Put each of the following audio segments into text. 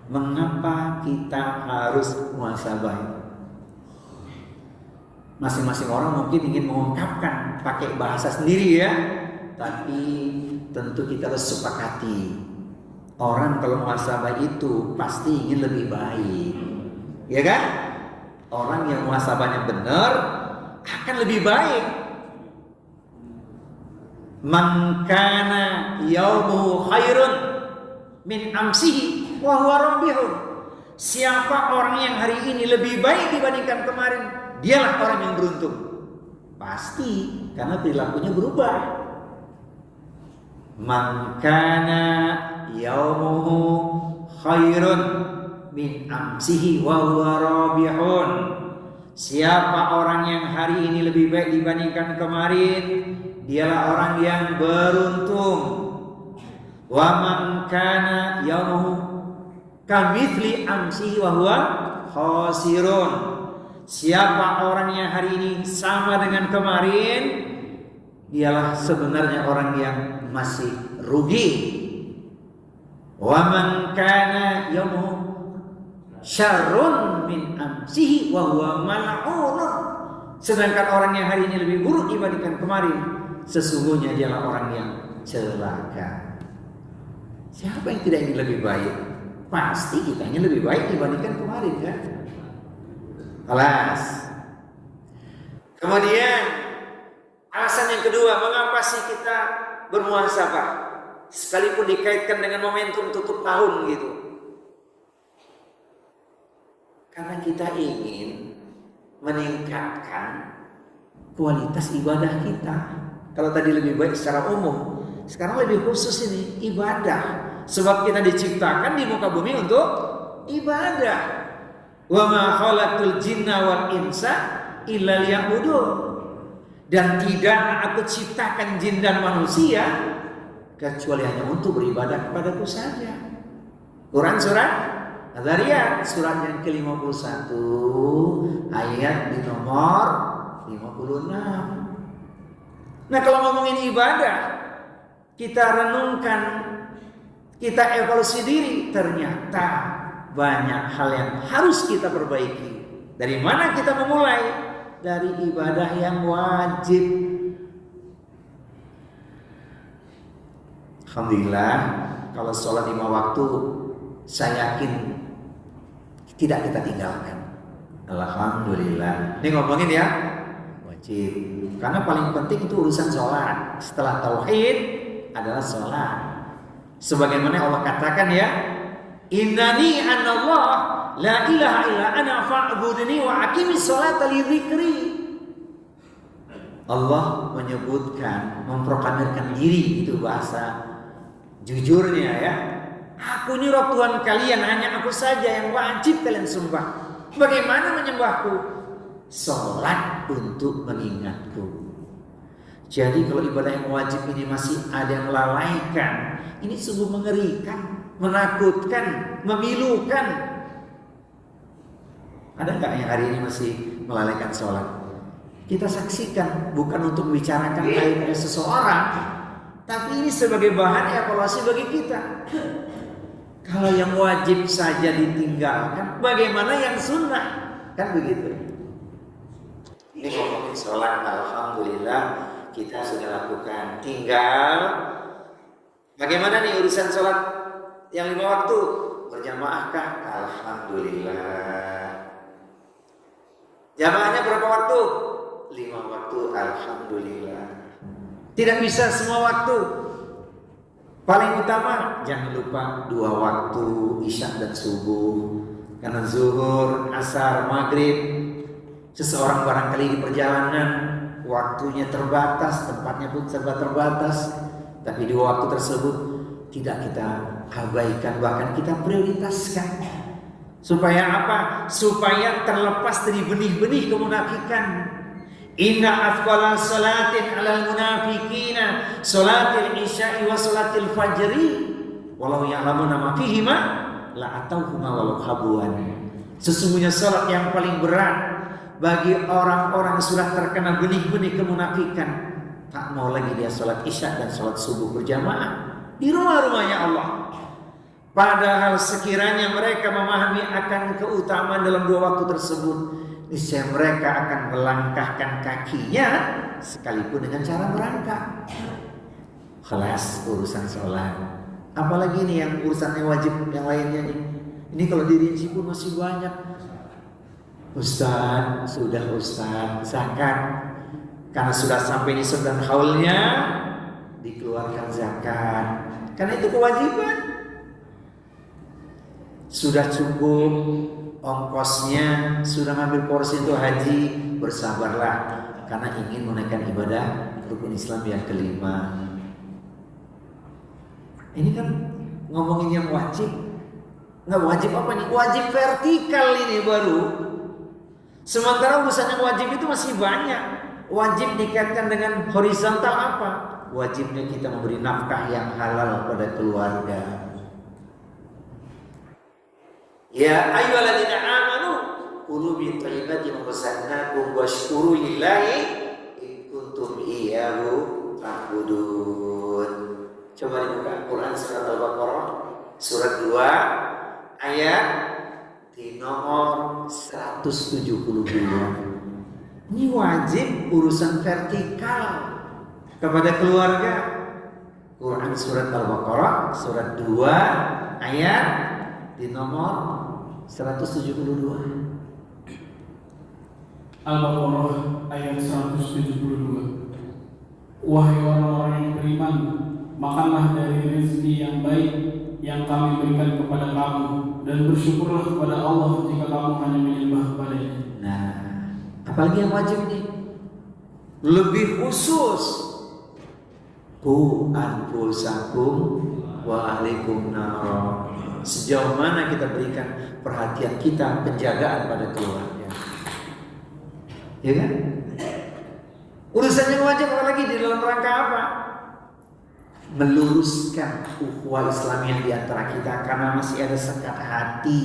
Mengapa kita harus muhasabah? Masing-masing orang mungkin ingin mengungkapkan pakai bahasa sendiri ya, tapi tentu kita harus sepakati. Orang kalau muhasabah itu pasti ingin lebih baik, ya kan? Orang yang muhasabahnya benar akan lebih baik. Man kana yaumuhu khairun min amsihi wa huwa rabbihun. Siapa orang yang hari ini lebih baik dibandingkan kemarin, dialah orang yang beruntung. Pasti, karena perilakunya berubah. Man kana yaumuhu khairun min amsihi wa huwa rabihun. Siapa orang yang hari ini lebih baik dibandingkan kemarin, dialah orang yang beruntung. Wa man kana yaumuhu kamitsli amsihi wa huwa khasirun. Siapa orang yang hari ini sama dengan kemarin, dialah sebenarnya orang yang masih rugi. Wa man kana yaumuhu syarrun min amsihi wa huwa mal'un. Sedangkan orang yang hari ini lebih buruk dibandingkan kemarin, sesungguhnya dialah orang yang celaka. Siapa yang tidak ingin lebih baik? Pasti kita ingin lebih baik dibandingkan kemarin kan? Alas. Kemudian alasan yang kedua, mengapa sih kita bermuhasabah? Sekalipun dikaitkan dengan momentum tutup tahun gitu. Karena kita ingin meningkatkan kualitas ibadah kita. Kalau tadi lebih baik secara umum, sekarang lebih khusus ini ibadah. Sebab kita diciptakan di muka bumi untuk ibadah. Wa ma khalaqtul jinna wal insa illa liya'budun. Dan tidak aku ciptakan jin dan manusia kecuali hanya untuk beribadah kepadaku saja. Quran surat Al-Zariyat surat yang ke-51 ayat di nomor 56. Nah, kalau ngomongin ibadah, kita renungkan, kita evaluasi diri, ternyata banyak hal yang harus kita perbaiki. Dari mana kita memulai? Dari ibadah yang wajib. Alhamdulillah, kalau sholat 5 waktu, saya yakin tidak kita tinggalkan. Alhamdulillah. Ini ngomongin ya wajib. Karena paling penting itu urusan sholat. Setelah tauhid adalah sholat. Sebagaimana Allah katakan ya, innani anallah la ilaha illa ana fa'budni wa aqimis sholata li dzikri. Allah menyebutkan, memproklamirkan diri, itu bahasa jujurnya ya. Aku ini Rabb Tuhan kalian, hanya aku saja yang wajib kalian sembah. Bagaimana menyembahku? Sholat untuk mengingatku. Jadi kalau ibadah yang wajib ini masih ada yang melalaikan, ini sungguh mengerikan, menakutkan, memilukan. Ada nggak yang hari ini masih melalaikan sholat? Kita saksikan, bukan untuk membicarakan aibnya seseorang, tapi ini sebagai bahan evaluasi bagi kita. Kalau yang wajib saja ditinggalkan, bagaimana yang sunnah? Kan begitu. Ini ngomongin sholat, alhamdulillah kita sudah lakukan. Tinggal bagaimana nih urusan sholat yang 5 waktu? Berjamaahkah? Alhamdulillah. Jamaahnya berapa waktu? 5 waktu, alhamdulillah. Tidak bisa semua waktu. Paling utama jangan lupa 2 waktu, isya dan subuh. Karena zuhur, asar, maghrib, seseorang barangkali di perjalanan, waktunya terbatas, tempatnya pun serba terbatas. Tapi 2 waktu tersebut tidak kita abaikan, bahkan kita prioritaskan. Supaya apa? Supaya terlepas dari benih-benih kemunafikan. Inna afqala salatin 'alal munafiqina salatil isya'i wa salatil fajri walau ya'lamuna ma fihima la atauhuma walau habuan. Sesungguhnya salat yang paling berat bagi orang-orang sudah terkena benih-benih kemunafikan, tak mau lagi dia salat isya dan salat subuh berjamaah di rumah-rumahnya Allah. Padahal sekiranya mereka memahami akan keutamaan dalam 2 waktu tersebut, niscaya mereka akan melangkahkan kakinya sekalipun dengan cara merangkak. Kelas urusan sholat. Apalagi nih yang urusannya wajib yang lainnya nih. Ini kalau dirinci pun masih banyak. Ustaz, zakat. Karena sudah sampai nisab dan haulnya, dikeluarkan zakat. Karena itu kewajiban. Sudah cukup ongkosnya, sudah ngambil porsi untuk haji, bersabarlah. Karena ingin menaikkan ibadah rukun Islam yang kelima. Ini kan ngomongin yang wajib. Nggak wajib apa nih? Wajib vertikal ini baru. Sementara urusan yang wajib itu masih banyak. Wajib dikaitkan dengan horizontal apa? Wajibnya kita memberi nafkah yang halal pada keluarga. Ya ayyuhalladzina amanu kulu min thayyibati ma razaqnakum washkuru lillahi in kuntum iyyahu ta'budun. Coba dibuka Quran surat Al-Baqarah surat 2 ayat di nomor 172. Ini wajib urusan vertikal kepada keluarga. Quran surat Al-Baqarah surat 2 ayat di nomor 172. Al-Baqarah ayat 172. Wahai orang-orang yang beriman, makanlah dari rezeki yang baik yang kami berikan kepada kamu, dan bersyukurlah kepada Allah jika kamu hanya menyembah kepada-Nya. Nah, apalagi yang wajib nih? Lebih khusus. Qu anfusakum wa ahlikum nar. Sejauh mana kita berikan perhatian kita, penjagaan pada keluarga. Ya kan? Urusan yang wajib apalagi di dalam rangka apa? Meluruskan ukhuwah Islamiyah di antara kita, karena masih ada sekat hati,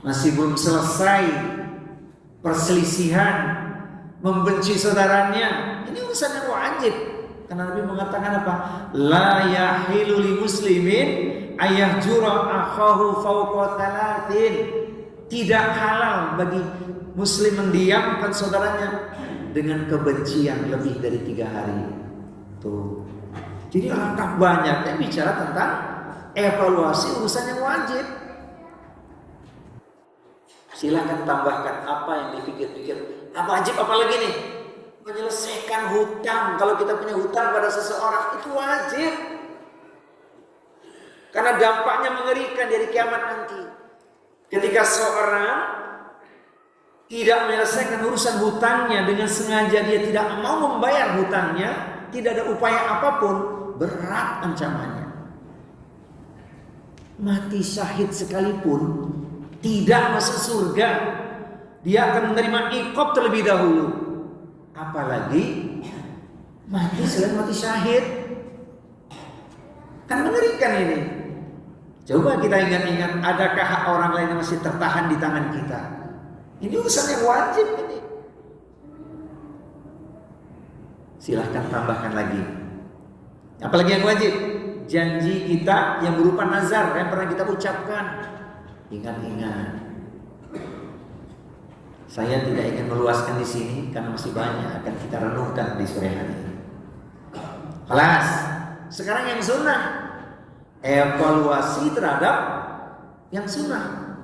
masih belum selesai perselisihan, membenci saudaranya. Ini urusan yang wajib, karena Nabi mengatakan apa? La yahilu li muslimin ayahjura akhahu fawqa thalathin. Tidak halal bagi muslim mendiamkan saudaranya dengan kebencian lebih dari 3 hari. Tuh. Jadi alangkah banyaknya bicara tentang evaluasi urusan yang wajib. Silahkan tambahkan apa yang dipikir-pikir. Apa wajib apalagi nih? Menyelesaikan hutang. Kalau kita punya hutang pada seseorang, itu wajib. Karena dampaknya mengerikan dari kiamat nanti. Ketika seorang tidak menyelesaikan urusan hutangnya dengan sengaja, dia tidak mau membayar hutangnya, tidak ada upaya apapun, berat ancamannya. Mati syahid sekalipun tidak masuk surga, dia akan menerima iqab terlebih dahulu. Apalagi mati selain mati syahid, kan mengerikan ini. Coba kita ingat-ingat, adakah hak orang lain yang masih tertahan di tangan kita? Ini urusan yang wajib ini. Silahkan tambahkan lagi. Apalagi yang wajib? Janji kita yang berupa nazar yang pernah kita ucapkan. Ingat-ingat. Saya tidak ingin meluaskan di sini karena masih banyak akan kita renungkan di sore hari ini. Kelas. Sekarang yang sunnah. Evaluasi terhadap yang sunnah.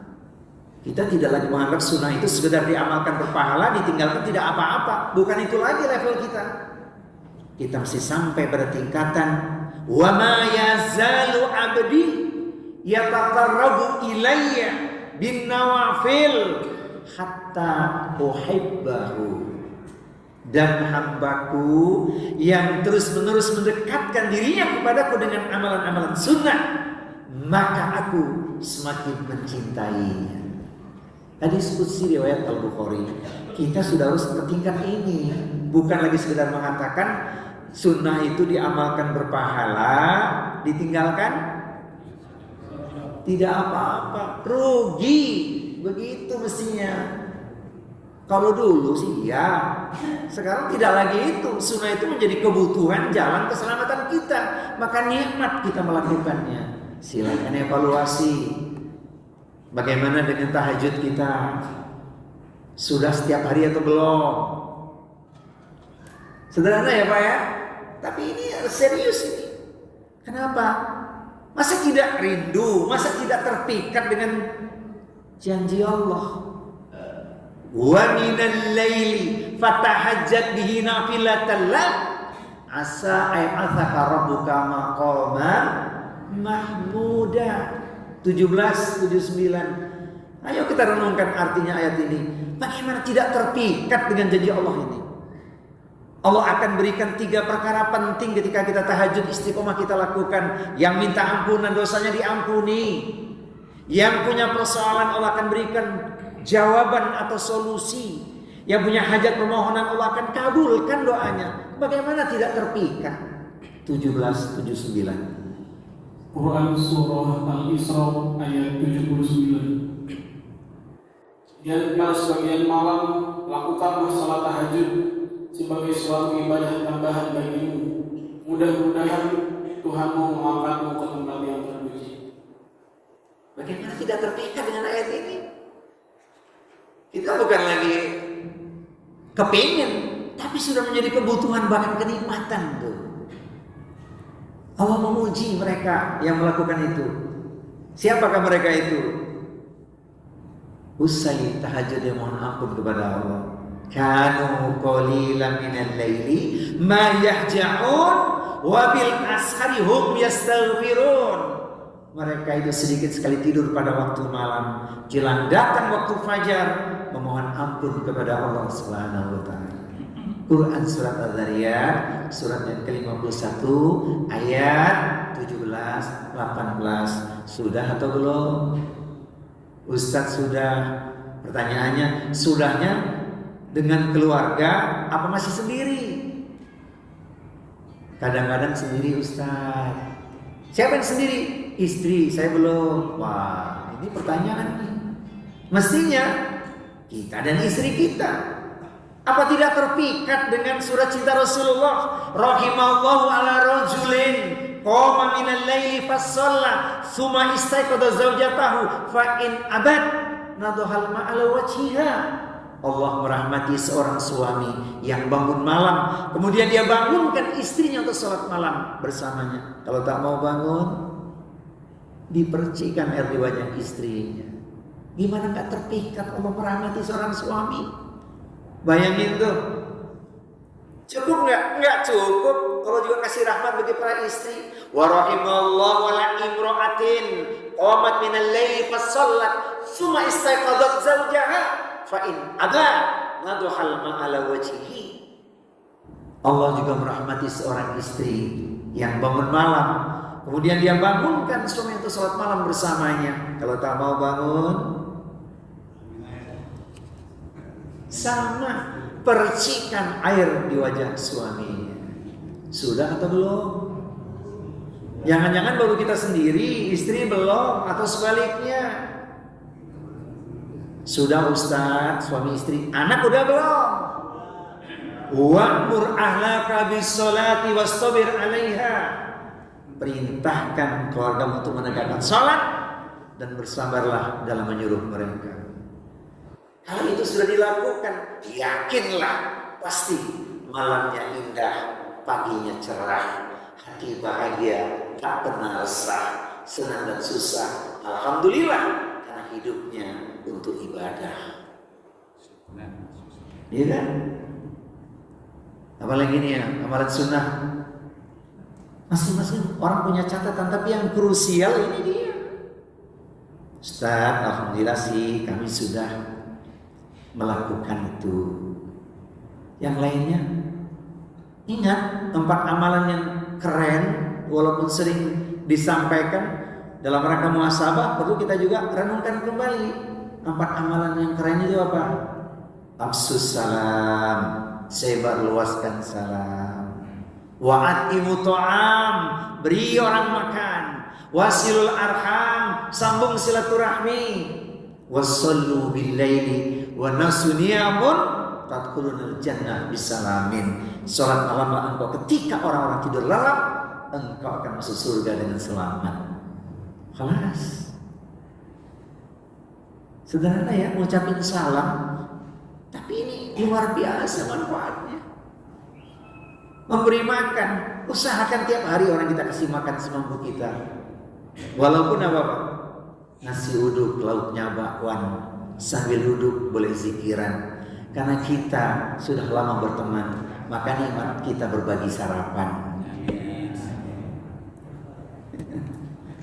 Kita tidak lagi menganggap sunnah itu sekedar diamalkan berpahala, ditinggalkan tidak apa-apa. Bukan itu lagi level kita. Kita mesti sampai pada tingkatan wa ma yazalu abdi yataqarrabu ilayya bin nawafil hatta uhibbahu. Dan hambaku yang terus-menerus mendekatkan dirinya kepadaku dengan amalan-amalan sunnah, maka aku semakin mencintainya. Hadis qudsi riwayat Al-Bukhari. Kita sudah harus ke tingkat ini, bukan lagi sekedar mengatakan sunnah itu diamalkan berpahala, ditinggalkan tidak apa-apa, rugi. Begitu mestinya. Kalau dulu sih ya, sekarang tidak lagi itu. Sunnah itu menjadi kebutuhan jalan keselamatan kita, maka nikmat kita melakukannya. Silakan evaluasi. Bagaimana dengan tahajud kita? Sudah setiap hari atau belum? Sederhana ya Pak ya? Tapi ini serius ini. Kenapa? Masa tidak rindu? Masa tidak terpikat dengan janji Allah? Wa minal laili fatahajjat bihi nafilatan lak asa ay athaka rabbuka maqaman mahmuda. 17:79. Ayo kita renungkan artinya ayat ini. Bagaimana tidak terpikat dengan janji Allah ini? Allah akan berikan 3 perkara penting ketika kita tahajud istiqomah kita lakukan. Yang minta ampunan dosanya diampuni. Yang punya persoalan Allah akan berikan jawaban atau solusi. Yang punya hajat permohonan Allah akan kabulkan doanya. Bagaimana tidak terpikat? 17:79. Quran Surah Al-Isra ayat 79. Dan pada sebagian malam lakukanlah salat tahajud sebagai suatu ibadah tambahan bagimu. Mudah-mudahan Tuhanmu mengangkatmu ke tempat yang terpuji. Bagaimana tidak terpikat dengan ayat ini? Kita bukan lagi kepingin, tapi sudah menjadi kebutuhan bahkan kenikmatan tuh. Allah memuji mereka yang melakukan itu. Siapakah mereka itu? Usai tahajud yang mohon ampun kepada Allah. Kanu qalilan minal laili ma yahja'un wa bil ashari hum yastaghfirun. Mereka itu sedikit sekali tidur pada waktu malam, jelang datang waktu fajar memohon ampun kepada Allah Subhanahu wa taala. Quran surat Al-Zariyat surat yang ke-51 ayat 17 18. Sudah atau belum? Ustadz sudah. Pertanyaannya, sudahnya dengan keluarga apa masih sendiri? Kadang-kadang sendiri Ustadz. Siapa yang sendiri? Istri, saya belum. Wah, ini pertanyaan nih. Mestinya kita dan istri kita. Apa tidak terpikat dengan surat cinta Rasulullah? Rahimallahu ala rajulin qama minal laili fasalla tsumma istayqadha zawjatahu fa in abad nadhal ma'ala wajhiha. Allah merahmati seorang suami yang bangun malam, kemudian dia bangunkan istrinya untuk salat malam bersamanya. Kalau tak mau bangun, dipercikan air di wajah istrinya. Gimana gak terpikat Allah merahmati seorang suami? Bayangin tuh. Cukup nggak? Nggak cukup. Kalau juga kasih rahmat bagi para istri. Wa rahimallahu ala imra'atin qamat minal laili fasallat tsumma istayqadat zawjaha fa in aba nadhal ma'ala wajhihi. Allah juga merahmati seorang istri yang bangun malam, kemudian dia bangunkan suami untuk salat malam bersamanya. Kalau tak mau bangun, sama percikan air di wajah suaminya. Sudah atau belum? Jangan-jangan baru kita sendiri, istri belum, atau sebaliknya. Sudah Ustaz, suami istri, anak udah belum? Wa'mur ahlaka bis-sholati wastabir 'alaiha. Perintahkan keluarga untuk menegakkan salat dan bersabarlah dalam menyuruh mereka. Kalau itu sudah dilakukan, yakinlah pasti malamnya indah, paginya cerah, hati bahagia, tak pernah resah, senang dan susah. Alhamdulillah karena hidupnya untuk ibadah. Iya kan? Apalagi nih ya, amalan sunnah. Masing-masing orang punya catatan, tapi yang krusial ini dia. Ustaz, alhamdulillah sih kami sudah melakukan itu. Yang lainnya, ingat 4 amalan yang keren, walaupun sering disampaikan dalam rangka muhasabah, perlu kita juga renungkan kembali. 4 amalan yang keren itu apa? Afsus salam, sebar luaskan salam. Wa'atimu ta'am, beri orang makan. Wasilul arham, sambung silaturahmi. Wassallu bil laili wa nasu niyamun tadkhulunal jannah bisalamin. Salat malamlah engkau ketika orang-orang tidur lelap, engkau akan masuk surga dengan selamat. Kelas. Sederhana ya, ngucapin salam, tapi ini luar biasa manfaatnya. Memberi makan, usahakan tiap hari orang kita kasih makan semampu kita. Walaupun apa Pak? Nasi uduk, lauknya bakwan, sambil duduk boleh zikiran. Karena kita sudah lama berteman, maka nikmat kita berbagi sarapan.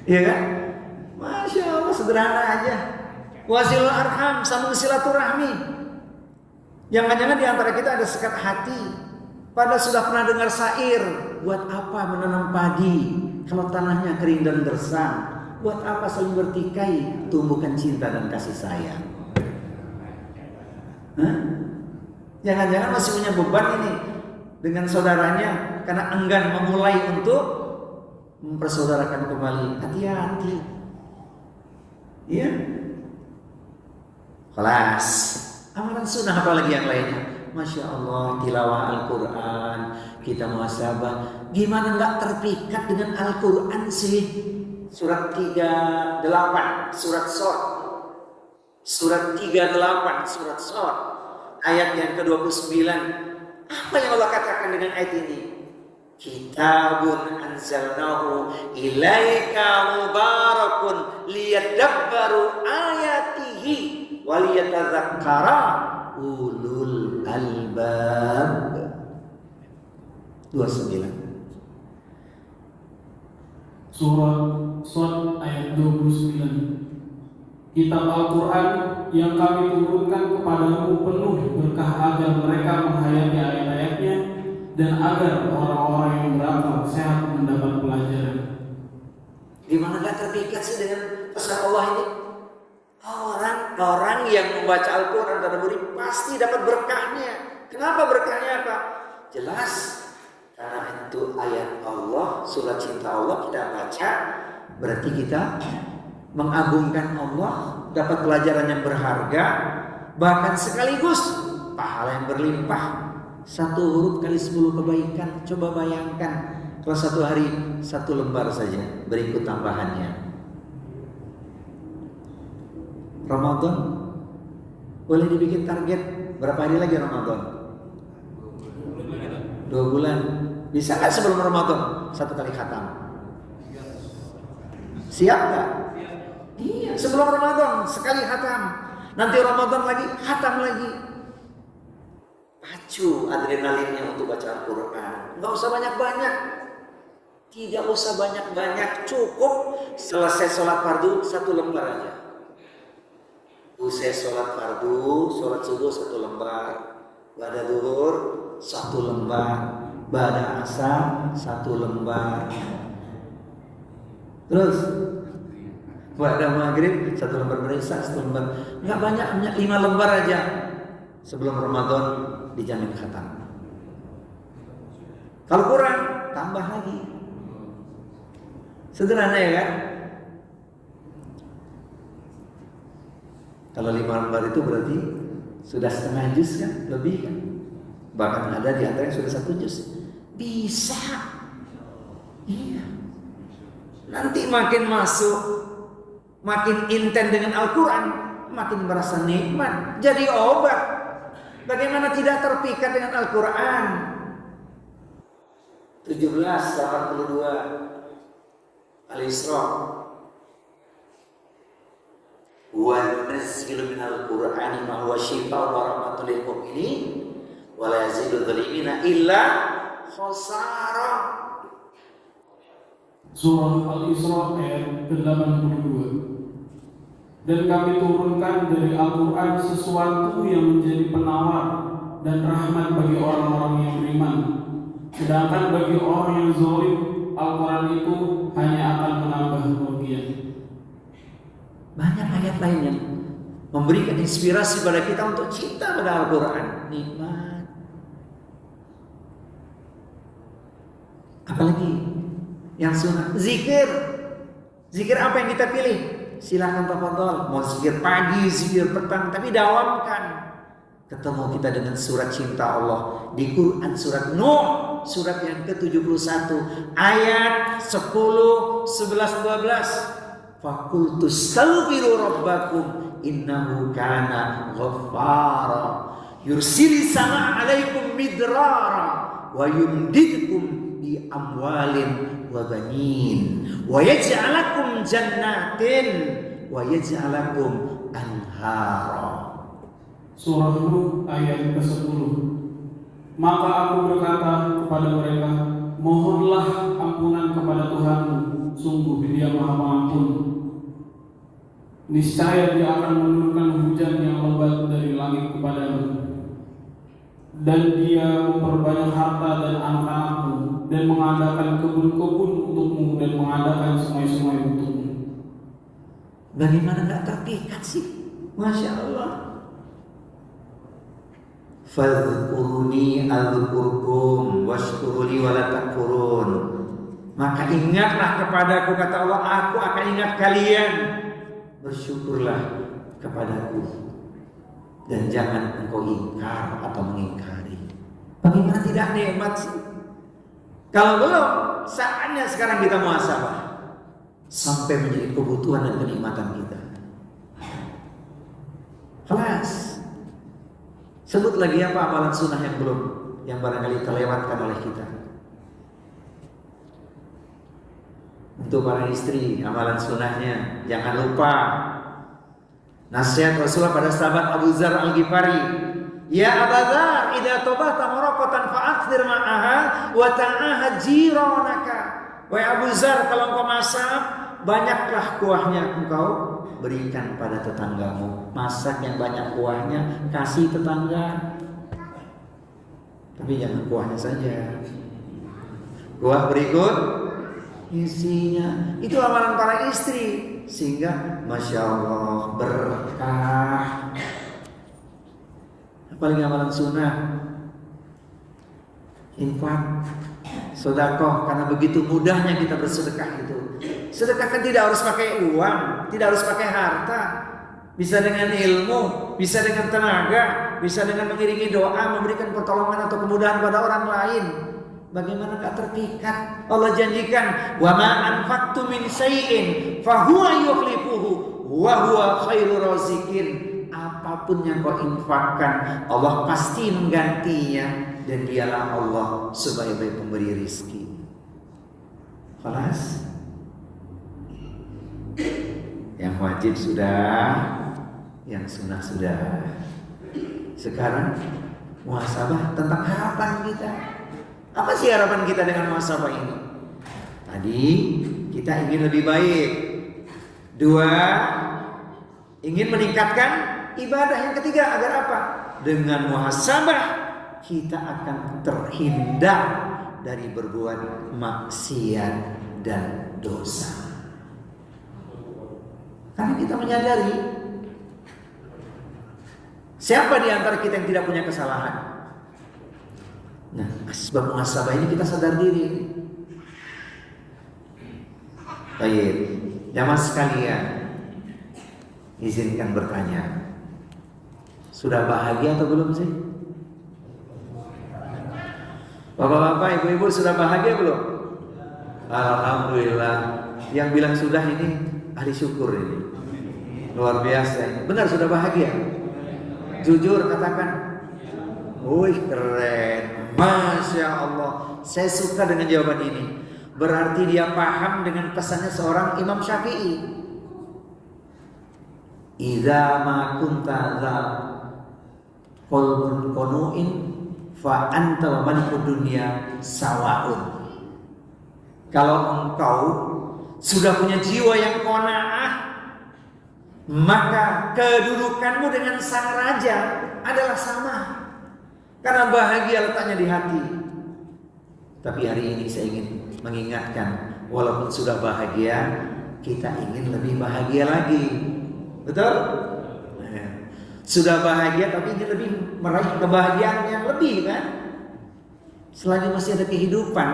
Iya kan? Masya Allah, sederhana aja. Wasilul arham, sambung silaturahmi. Jangan-jangan di antara kita ada sekat hati, padahal sudah pernah dengar syair, buat apa menanam padi kalau tanahnya kering dan gersang? Buat apa saling bertikai, tumbuhkan cinta dan kasih sayang? Hah? Jangan-jangan masih punya beban ini dengan saudaranya karena enggan memulai untuk mempersaudarakan kembali. Hati-hati. Iya. Kelas. Amalan sunnah apalagi yang lainnya. Masya Allah, tilawah Al-Quran, kita muhasabah. Gimana nggak terpikat dengan Al-Quran sih? Surat 38, surat Shad. Surat 38, surat Shad. Ayat yang ke-29. Apa yang Allah katakan dengan ayat ini? Kitabun anzalnahu ilaika mubarakun liyadabbaru ayatihi waliyatadzakkara ulul albab. 29. Surat Shad ayat 29. Kitab Al-Quran yang kami turunkan kepadamu penuh berkah agar mereka menghayati ayat-ayatnya dan agar orang-orang yang berakal sehat mendapat pelajaran. Gimana gak terpikat sih dengan pesan Allah ini? Orang yang membaca Al-Quran dan murid pasti dapat berkahnya. Kenapa berkahnya apa? Jelas, karena itu ayat Allah, surat cinta Allah kita baca, berarti kita mengagungkan Allah, dapat pelajaran yang berharga, bahkan sekaligus pahala yang berlimpah. 1 huruf kali 10 kebaikan. Coba bayangkan kalau 1 hari 1 lembar saja, berikut tambahannya. Ramadan boleh dibikin target berapa hari lagi Ramadan? 2 bulan. Bisa nggak sebelum Ramadan 1 kali khatam? Siap nggak? Iya, sebelum Ramadan sekali khatam. Nanti Ramadan lagi khatam lagi. Pacu adrenalinnya untuk baca Al-Quran. Nggak usah banyak-banyak. Tidak usah banyak-banyak. Cukup selesai sholat fardu 1 lembar aja. Usai sholat fardu, sholat subuh 1 lembar. Ba'da zuhur 1 lembar. Ba'da asar 1 lembar. Terus ba'da maghrib 1 lembar, berisya 1 lembar. Nggak banyak, 5 lembar aja. Sebelum Ramadan dijamin khatam. Kalau kurang, tambah lagi. Sederhana ya kan? Kalau 5 lembar itu berarti sudah setengah juz kan? Lebih kan? Bahkan ada di antara yang sudah 1 juz. Bisa. Iya. Nanti makin masuk, makin intent dengan Al-Quran, makin merasa nikmat, jadi obat. Bagaimana tidak terpikat dengan Al-Quran? 17:82 Al-Isra. Wa nunazzilu minal Qur'ani ma huwa syifaa'un wa rahmatun lil mu'minin wa la yazidu dhalimina illa khasara. Surah Al-Isra ayat ke-82. Dan kami turunkan dari Al-Quran sesuatu yang menjadi penawar dan rahmat bagi orang-orang yang beriman. Sedangkan bagi orang yang zalim, Al-Quran itu hanya akan menambah kerugian. Banyak ayat lain yang memberikan inspirasi pada kita untuk cinta pada Al-Quran. Nikmat. Apalagi yang sunnah, zikir. Zikir apa yang kita pilih? Silakan tafadhol. Mau zikir pagi, zikir petang, tapi dawamkan. Ketemu kita dengan surat cinta Allah di Quran surat Nuh, surat yang ke-71 ayat 10, 11, 12. Faqultu astaghfiru rabbakum innahu kana ghaffara yursilis sama alaikum midrara wa yumdidkum bi amwalin wa banin wa yaj'alakum jannatin wa yaj'alakum anhara. Surah Nuh ayat ke-10. Maka aku berkata kepada mereka, mohonlah ampunan kepada Tuhanmu, sungguh Dia Maha Pengampun. Niscaya Dia akan menurunkan hujan yang lebat dari langit kepadamu, dan Dia memperbanyak harta dan anak-anakmu, dan mengadakan kebun-kebun untukmu, dan mengadakan sungai-sungai untukmu. Bagaimana gak terpikat sih? Masya Allah. Fadhkuruni adzkurkum washkuruli wala takfurun. Maka ingatlah kepadaku, kata Allah, aku akan ingat kalian. Bersyukurlah kepadaku dan jangan engkau ingkar atau mengingkari. Bagaimana tidak nikmat sih? Kalau belum, saatnya sekarang kita muhasabah sampai menjadi kebutuhan dan kenikmatan kita. Kelas. Sebut lagi apa amalan sunnah yang belum, yang barangkali terlewatkan oleh kita. Untuk para istri, amalan sunnahnya jangan lupa nasihat Rasulullah pada sahabat Abu Dzar Al-Ghifari. Ya Abu Dzar, idza tabata maraqatan fa'akthir ma'aha wa ta'ahad jiranaka. Wahai Abu Dzar, kalau engkau masak, banyaklah kuahnya engkau berikan pada tetanggamu. Masak yang banyak kuahnya, kasih tetangga. Tapi jangan kuahnya saja. Kuah berikut isinya. Itu amalan para istri, sehingga Masya Allah berkah. Apalagi amalan sunnah, infak, sedekah, karena begitu mudahnya kita bersedekah itu. Sedekah kan tidak harus pakai uang, tidak harus pakai harta. Bisa dengan ilmu, bisa dengan tenaga, bisa dengan mengiringi doa, memberikan pertolongan atau kemudahan pada orang lain. Bagaimana gak terpikat? Allah janjikan, wa ma anfaqtu min syai'in fa huwa yukhlifuhu wa huwa khairur raziqin. Apapun yang kau infakkan, Allah pasti menggantinya, dan dialah Allah sebaik-baik pemberi rizki. Kelas. Yang wajib sudah, yang sunnah sudah. Sekarang muhasabah tentang harapan kita. Apa sih harapan kita dengan muhasabah ini? Tadi kita ingin lebih baik. 2, ingin meningkatkan ibadah. Yang ketiga, agar apa? Dengan muhasabah kita akan terhindar dari berbuat maksiat dan dosa. Karena kita menyadari, siapa di antara kita yang tidak punya kesalahan? Nah, sebab muhasabah ini kita sadar diri. Baik, jamaah sekalian, izinkan bertanya, sudah bahagia atau belum sih? Bapak-bapak, ibu-ibu sudah bahagia belum? Alhamdulillah. Yang bilang sudah ini ahli syukur ini. Luar biasa. Benar sudah bahagia? Jujur katakan. Wih, keren. Masya Allah. Saya suka dengan jawaban ini. Berarti dia paham dengan pesannya seorang Imam Syafi'i. Idza ma kunta dza qalbun qanu'in fa anta wa malikud dunya sawaun. Kalau engkau sudah punya jiwa yang qanaah, maka kedudukanmu dengan sang raja adalah sama. Karena bahagia letaknya di hati. Tapi hari ini saya ingin mengingatkan, walaupun sudah bahagia, kita ingin lebih bahagia lagi. Betul? Sudah bahagia tapi ingin lebih meraih kebahagiaan yang lebih, kan? Selagi masih ada kehidupan,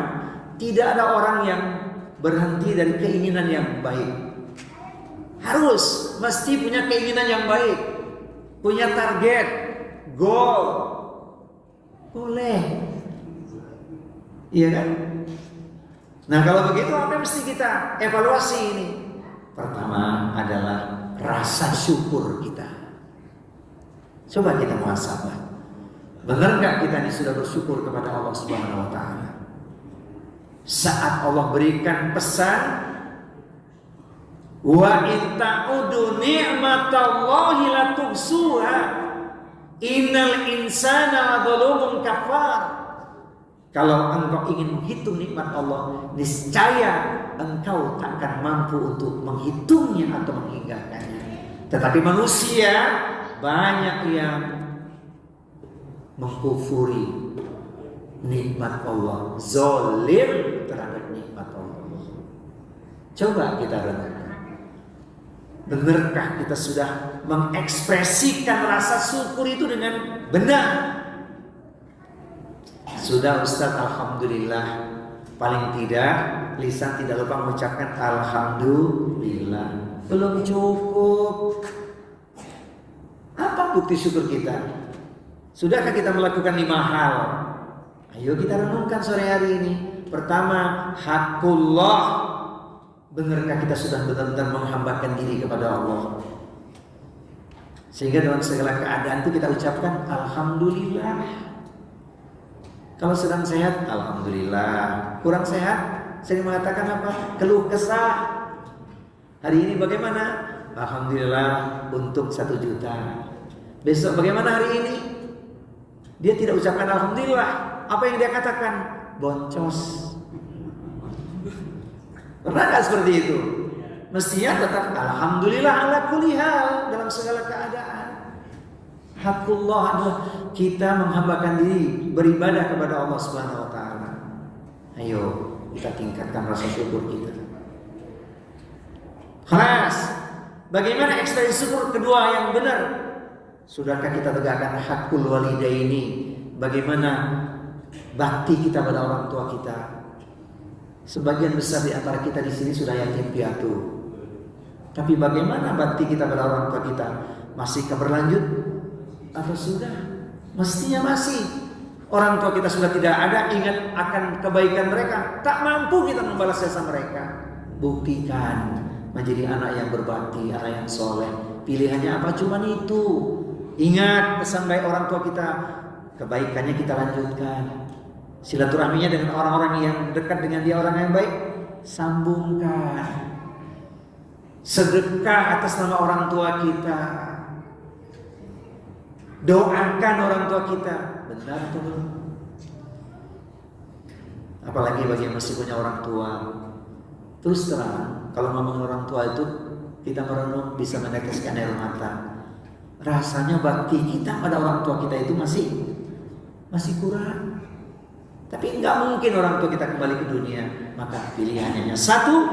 tidak ada orang yang berhenti dari keinginan yang baik. Harus mesti punya keinginan yang baik, punya target, goal. Boleh, iya kan? Nah, kalau begitu apa yang mesti kita evaluasi ini? Pertama adalah rasa syukur kita. Coba kita muhasabah. Benar nggak kita ini sudah bersyukur kepada Allah Subhanahu wa taala? Saat Allah berikan pesan, wa in ta'udu ni'matallahi la tuhsuha innal insana ladzalumun kafar. Kalau engkau ingin menghitung nikmat Allah, niscaya engkau tak akan mampu untuk menghitungnya atau menghinggakannya. Tetapi manusia banyak yang mengkufuri nikmat Allah, zalim terhadap nikmat Allah. Coba kita renungkan. Benarkah kita sudah mengekspresikan rasa syukur itu dengan benar? Sudah Ustaz, alhamdulillah. Paling tidak lisan tidak lupa mengucapkan alhamdulillah. Belum cukup. Apa bukti syukur kita? Sudahkah kita melakukan 5 hal? Ayo kita renungkan sore hari ini. Pertama, hakullah. Benarkah kita sudah benar-benar menghambakan diri kepada Allah? Sehingga dalam segala keadaan itu kita ucapkan alhamdulillah. Kalau sedang sehat, alhamdulillah. Kurang sehat, sering mengatakan apa? Keluh kesah. Hari ini bagaimana? Alhamdulillah, untung 1 juta. Besok bagaimana hari ini? Dia tidak ucapkan alhamdulillah. Apa yang dia katakan? Boncos. Pernah gak seperti itu? Mestinya tetap alhamdulillah ala kulli hal dalam segala keadaan. Hakullah adalah kita menghambakan diri, beribadah kepada Allah Subhanahu wa taala. Ayo kita tingkatkan rasa syukur kita. Khalas. Bagaimana ekspresi syukur kedua yang benar? Sudahkah kita tegakkan hakul walidaini? Bagaimana bakti kita pada orang tua kita? Sebagian besar di antara kita di sini sudah yatim piatu. Tapi bagaimana bakti kita pada orang tua kita? Masihkah berlanjut? Atau sudah? Mestinya masih. Orang tua kita sudah tidak ada, ingat akan kebaikan mereka, tak mampu kita membalas jasa mereka. Buktikan menjadi anak yang berbakti, anak yang soleh. Pilihannya apa? Cuman itu. Ingat pesan baik orang tua kita, kebaikannya kita lanjutkan. Silaturahminya dengan orang-orang yang dekat dengan dia, orang yang baik, sambungkan. Sedekah atas nama orang tua kita. Doakan orang tua kita. Benar tuh. Apalagi bagi yang masih punya orang tua. Terus terang, kalau ngomong orang tua itu kita merenung bisa meneteskan air mata. Rasanya bakti kita pada orang tua kita itu masih kurang. Tapi nggak mungkin orang tua kita kembali ke dunia. Maka pilihannya hanya satu,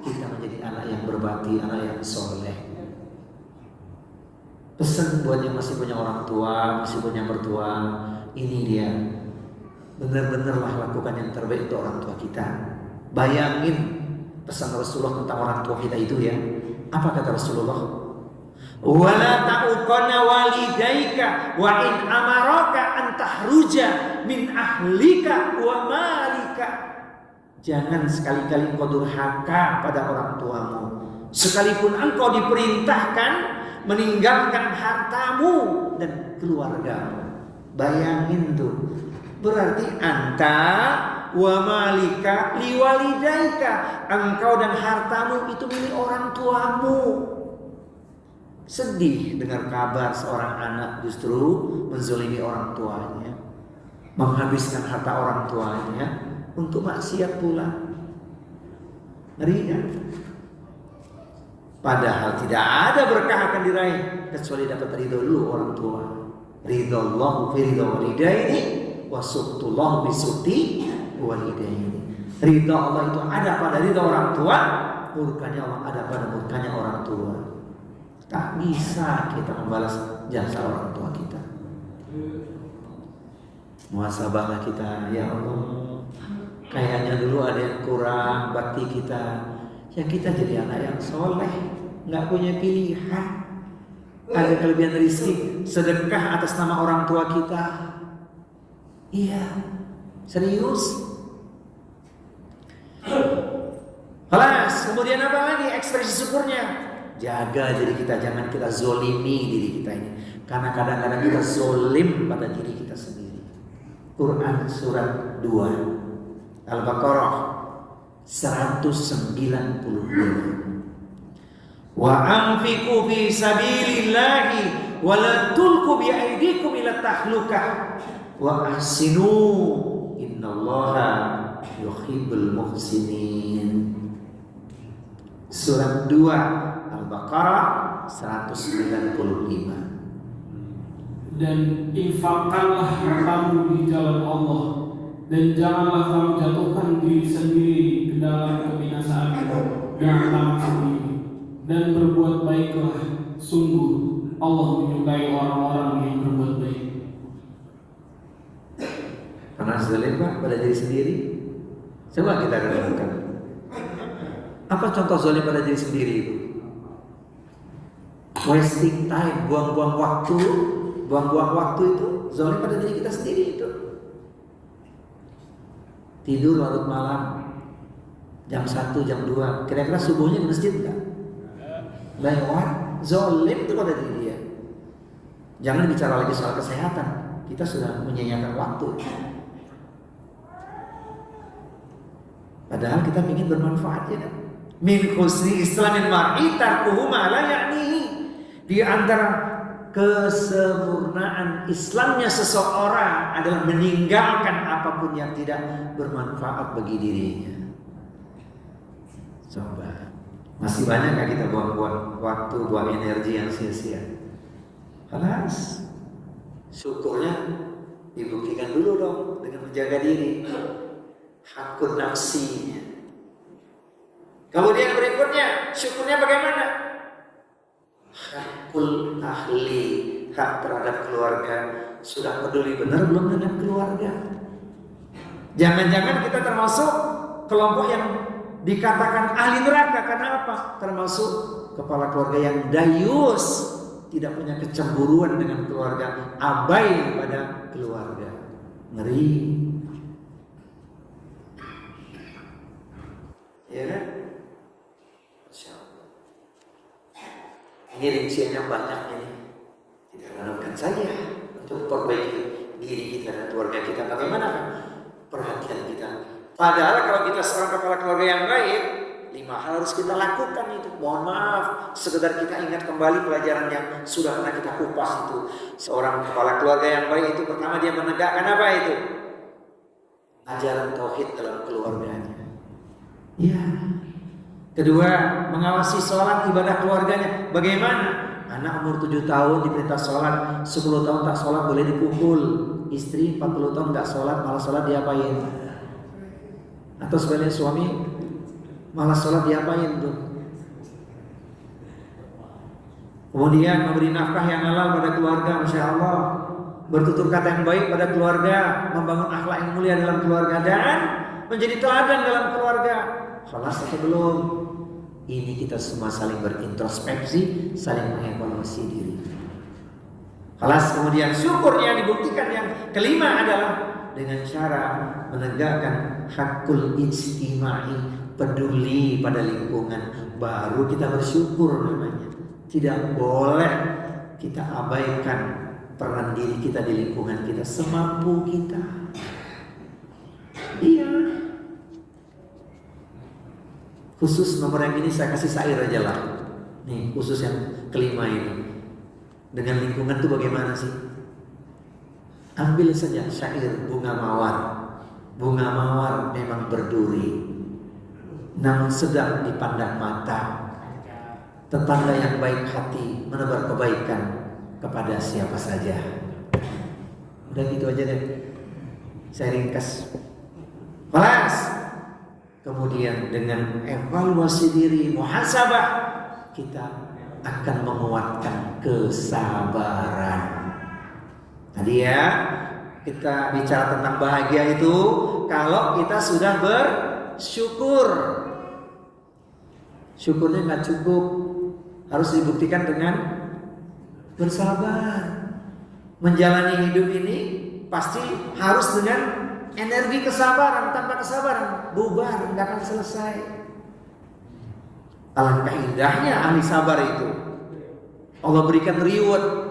kita menjadi anak yang berbakti, anak yang soleh. Pesan buat yang masih punya orang tua, masih punya mertua, ini dia. Benar-benarlah lakukan yang terbaik untuk orang tua kita. Bayangin pesan Rasulullah tentang orang tua kita itu ya. Apa kata Rasulullah? Wala ta'uqanna walidaika wa in amaraka an tahruja min ahlika wa malika. Jangan sekali-kali engkau durhaka pada orang tuamu. Sekalipun engkau diperintahkan meninggalkan hartamu dan keluargamu. Bayangin tuh. Berarti anta wa malika liwalidaika. Engkau dan hartamu itu milik orang tuamu. Sedih dengar kabar seorang anak justru menzalimi orang tuanya, menghabiskan harta orang tuanya untuk maksiat pula. Ngeri kan? Padahal tidak ada berkah akan diraih kecuali dapat ridho dulu orang tua. Ridallahu fi ridha walidaini wa suqtullahu bi suqti walidaini. Ridha Allah itu ada pada ridha orang tua, murkanya Allah ada pada murkanya orang tua. Tak bisa kita membalas jasa orang tua kita. Muhasabahlah kita, ya Allah. Kayaknya dulu ada yang kurang bakti kita. Ya kita jadi anak yang soleh, nggak punya pilihan. Ada kelebihan rezeki, sedekah atas nama orang tua kita. Iya, serius. Halas, kemudian apa lagi ekspresi syukurnya? Jaga diri kita, jangan kita zolimi diri kita ini. Karena kadang-kadang kita zolim pada diri kita sendiri. Quran surat 2 Al-Baqarah 195. Wa anfiqu fi sabilillahi wa la tulqu bi aydikum ila tahlukah wa ahsinu innallaha yuhibbul muhsinin. Surat 2 Al-Baqarah 195. Dan infakkanlah hartamu di jalan Allah, dan janganlah kamu jatuhkan diri sendiri ke dalam kebinasaan dengan tangan sendiri, dan berbuat baiklah, sungguh Allah menyukai orang-orang yang berbuat baik. Pernah zalim Pak pada diri sendiri? Coba kita renungkan. Apa contoh zalim pada diri sendiri itu? Wasting time, buang-buang waktu itu zalim pada diri kita sendiri itu. Tidur larut malam jam 1, jam 2, kira-kira subuhnya di masjid enggak? Lewat, zalim itu pada diri dia. Jangan bicara lagi soal kesehatan, kita sudah menyia-nyiakan waktu. Padahal kita ingin bermanfaat ya kan? Min husni islamin mar'i tarkuhu ma la ya'nihi. Di antara kesempurnaan Islamnya seseorang adalah meninggalkan apapun yang tidak bermanfaat bagi dirinya. Coba, masih banyak gak kita buang-buang waktu, buang energi yang sia-sia? Halas, syukurnya dibuktikan dulu dong dengan menjaga diri. Hakun nafsinya. Kemudian berikutnya, syukurnya bagaimana? Hakul ahli, hak terhadap keluarga. Sudah peduli benar belum dengan keluarga? Jangan-jangan kita termasuk kelompok yang dikatakan ahli neraka. Karena apa? Termasuk kepala keluarga yang dayus, tidak punya kecemburuan dengan keluarga, abai pada keluarga. Ngeri. Ya kan? Masya Allah. Ini rinciannya banyak ini. Kita renungkan saja untuk perbaiki diri kita dan keluarga kita. Bagaimana kan perhatian kita? Padahal kalau kita seorang kepala keluarga yang baik, 5 hal harus kita lakukan itu. Mohon maaf, sekedar kita ingat kembali pelajaran yang sudah pernah kita kupas itu. Seorang kepala keluarga yang baik itu pertama dia menegakkan apa itu? Ajaran tauhid dalam keluarganya. Ya. Kedua, mengawasi sholat ibadah keluarganya. Bagaimana? Anak umur 7 tahun diperintah sholat, 10 tahun tak sholat boleh dipukul. Istri 40 tahun tak sholat, malah sholat diapain? Atau sebaliknya suami malah sholat diapain tuh? Kemudian memberi nafkah yang halal pada keluarga, Masya Allah. Bertutur kata yang baik pada keluarga, membangun akhlak yang mulia dalam keluarga, dan menjadi teladan dalam keluarga. Kelas atau belum? Ini kita semua saling berintrospeksi, saling mengevaluasi diri. Kelas kemudian syukurnya dibuktikan yang kelima adalah dengan cara menegakkan hakul ijtimai, peduli pada lingkungan. Baru kita bersyukur namanya. Tidak boleh kita abaikan peran diri kita di lingkungan kita semampu kita. Iya. Khusus nomor yang ini saya kasih syair aja lah. Nih khusus yang kelima ini. Dengan lingkungan itu bagaimana sih? Ambil saja syair bunga mawar. Bunga mawar memang berduri, namun sedang dipandang mata. Tetangga yang baik hati menebar kebaikan kepada siapa saja. Udah gitu aja deh. Saya ringkas. Kelas. Kemudian dengan evaluasi diri, muhasabah, kita akan menguatkan kesabaran. Tadi ya, kita bicara tentang bahagia itu kalau kita sudah bersyukur. Syukurnya nggak cukup, harus dibuktikan dengan bersabar. Menjalani hidup ini pasti harus dengan energi kesabaran. Tanpa kesabaran bubar, nggak akan selesai. Alangkah indahnya ahli sabar itu. Allah berikan reward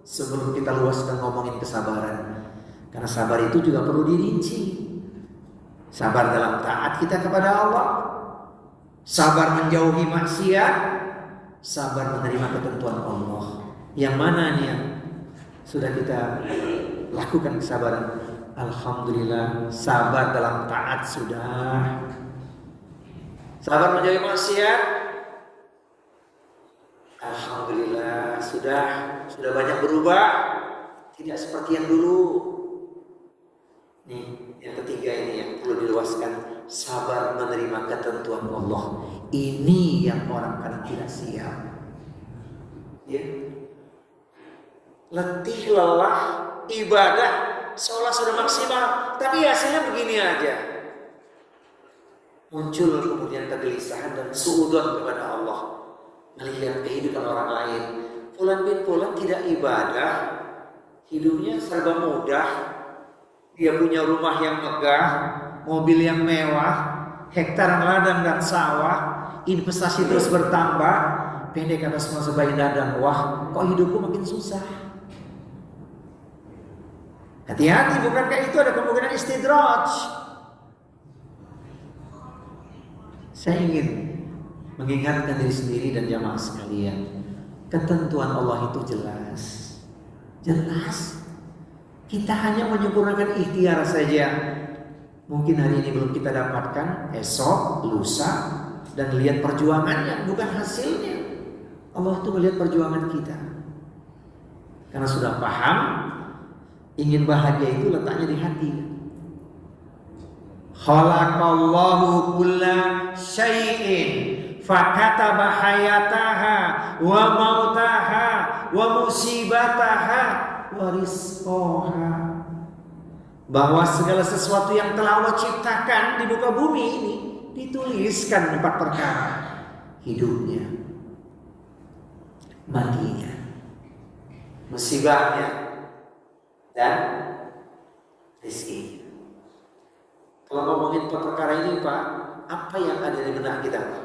sebelum kita luaskan ngomongin kesabaran. Karena sabar itu juga perlu dirinci. Sabar dalam taat kita kepada Allah, sabar menjauhi maksiat, sabar menerima ketentuan Allah. Yang mana nih yang sudah kita lakukan kesabaran? Alhamdulillah, sabar dalam taat sudah. Sabar menjauhi maksiat, alhamdulillah sudah banyak berubah, tidak seperti yang dulu. Nih, yang ketiga ini yang perlu diluaskan, sabar menerima ketentuan Allah. Ini yang orang kadang tidak siap. Ya. Letih, lelah, ibadah seolah sudah maksimal, tapi hasilnya begini aja. Muncul kemudian kegelisahan dan suudzon kepada Allah, melihat kehidupan orang lain. Fulan bin Fulan tidak ibadah, hidupnya serba mudah. Dia punya rumah yang megah, mobil yang mewah, hektaran ladang dan sawah, investasi terus bertambah. Pendek kata semua sebaik dadang, wah kok hidupku makin susah. Hati-hati, bukankah itu ada kemungkinan istidraj? Saya ingin mengingatkan diri sendiri dan jamaah sekalian, ketentuan Allah itu jelas. Jelas. Kita hanya menyempurnakan ikhtiar saja. Mungkin hari ini belum kita dapatkan, esok, lusa, dan lihat perjuangannya, bukan hasilnya. Allah itu melihat perjuangan kita. Karena sudah paham, ingin bahagia itu letaknya di hati. Khalaqallahu kulla syai'in fakataba hayataha wa mautaha wa musibataha wa rizqaha. Bahwa segala sesuatu yang telah Allah ciptakan di muka bumi ini dituliskan 4 perkara: hidupnya, matinya, musibahnya, dan rezekinya. Kalau ngomongin 4 perkara ini Pak, apa yang ada di benak kita Pak?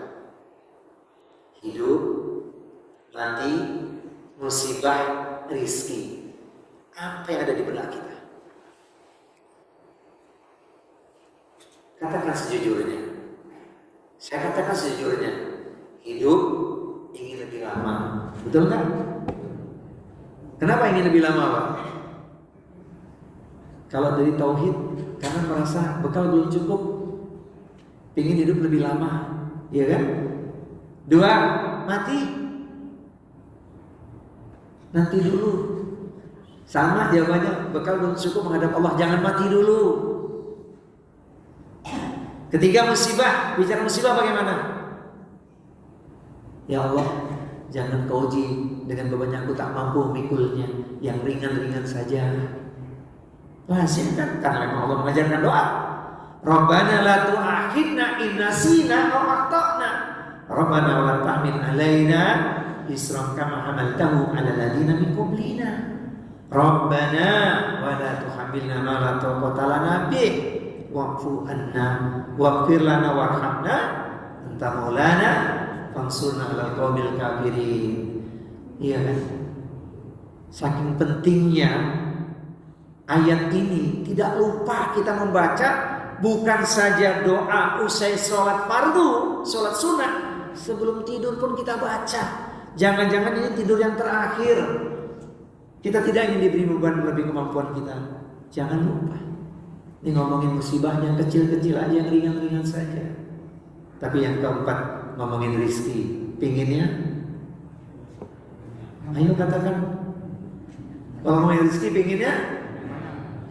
Hidup, mati, musibah, rezeki. Apa yang ada di benak kita? Katakan sejujurnya. Saya katakan sejujurnya, hidup ingin lebih lama. Betul kan? Kenapa ingin lebih lama Pak? Kalau dari tauhid, karena merasa bekal belum cukup, ingin hidup lebih lama, ya kan? 2, mati. Nanti dulu. Sama jawabannya, bekal belum cukup menghadap Allah, jangan mati dulu. 3, musibah. Bicara musibah bagaimana? Ya Allah, jangan kau uji dengan beban yang aku tak mampu memikulnya, yang ringan-ringan saja. Hasil kan? Karena memang Allah mengajarkan doa. Rabbana la tu'akhidna in nasina aw akhtana. Rabbana wa la tahmil alaina isran kama hamaltahu 'ala alladziina min qablina. Rabbana wa la tuhammilna ma la taqata lana bih wa'fu anna waghfir lana warhamna anta maulana fansurna 'alal qaumil kafirin. Iya kan? Saking pentingnya ayat ini, tidak lupa kita membaca, bukan saja doa usai sholat fardu, sholat sunnah, sebelum tidur pun kita baca. Jangan-jangan ini tidur yang terakhir. Kita tidak ingin diberi beban lebih kemampuan kita. Jangan lupa. Ini ngomongin musibahnya kecil-kecil aja, yang ringan-ringan saja. Tapi yang keempat, ngomongin rizki. Pinginnya? Ayo katakan. Kalau ngomongin rizki, pinginnya?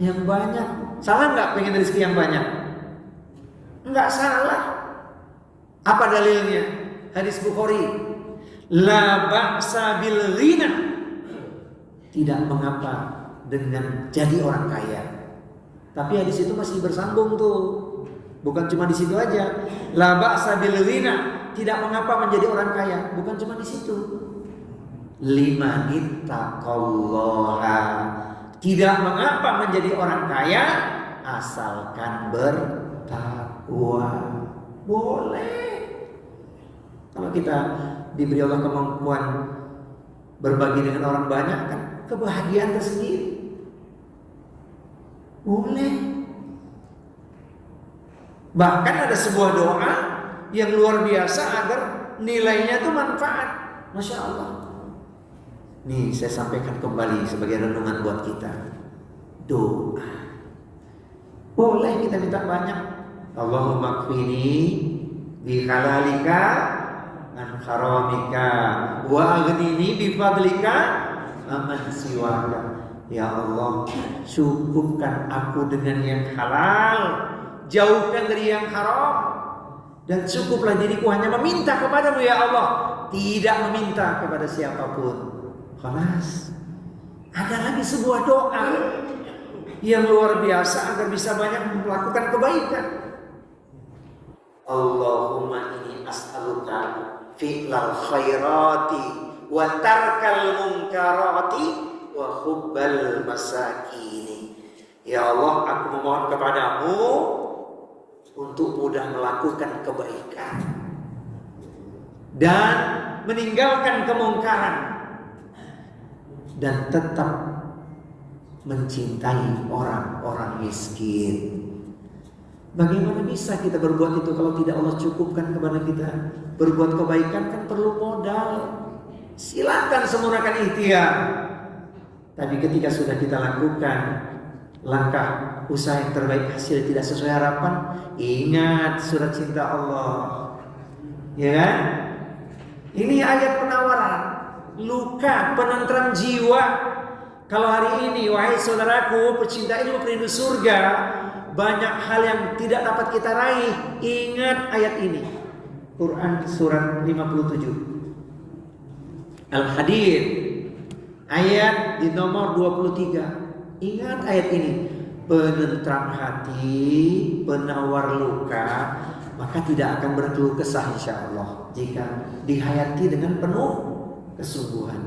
Yang banyak. Salah nggak pengen rezeki yang banyak? Nggak salah. Apa dalilnya? Hadis Bukhari. La ba'sa bil ghina. Tidak mengapa dengan jadi orang kaya. Tapi hadis itu masih bersambung tuh. Bukan cuma di situ aja. La ba'sa bil ghina. Tidak mengapa menjadi orang kaya. Bukan cuma di situ. Limanitaqallaha. Tidak mengapa menjadi orang kaya asalkan bertakwa. Boleh. Kalau kita diberi Allah kemampuan berbagi dengan orang banyak, kan kebahagiaan tersendiri. Boleh. Bahkan ada sebuah doa yang luar biasa agar nilainya itu manfaat. Masya Allah. Nih saya sampaikan kembali sebagai renungan buat kita. Doa. Boleh kita minta banyak. Allahumma kfini bi halalika an haramika wa aghnini bi fadlika amman siwaka. Ya Allah, cukupkan aku dengan yang halal, jauhkan dari yang haram, dan cukuplah diriku hanya meminta kepadamu ya Allah, tidak meminta kepada siapapun. Khalas. Ada lagi sebuah doa yang luar biasa agar bisa banyak melakukan kebaikan. Allahumma inni as'aluka fi'lal khairati wa tarkal munkarati wa hubbal masakini. Ya Allah, aku memohon kepadamu untuk mudah melakukan kebaikan dan meninggalkan kemungkaran dan tetap mencintai orang-orang miskin. Bagaimana bisa kita berbuat itu kalau tidak Allah cukupkan kepada kita? Berbuat kebaikan kan perlu modal. Silakan sempurnakan ikhtiar. Tapi ketika sudah kita lakukan langkah usaha yang terbaik, hasil tidak sesuai harapan, ingat surat cinta Allah. Ya kan? Ini ayat penawaran, luka penenteram jiwa. Kalau hari ini, wahai saudaraku pecinta ilmu perindu surga, banyak hal yang tidak dapat kita raih, ingat ayat ini. Quran surat 57 Al-Hadid ayat di nomor 23. Ingat ayat ini. Penentram hati, penawar luka, maka tidak akan berkeluh kesah insyaallah jika dihayati dengan penuh kesungguhan.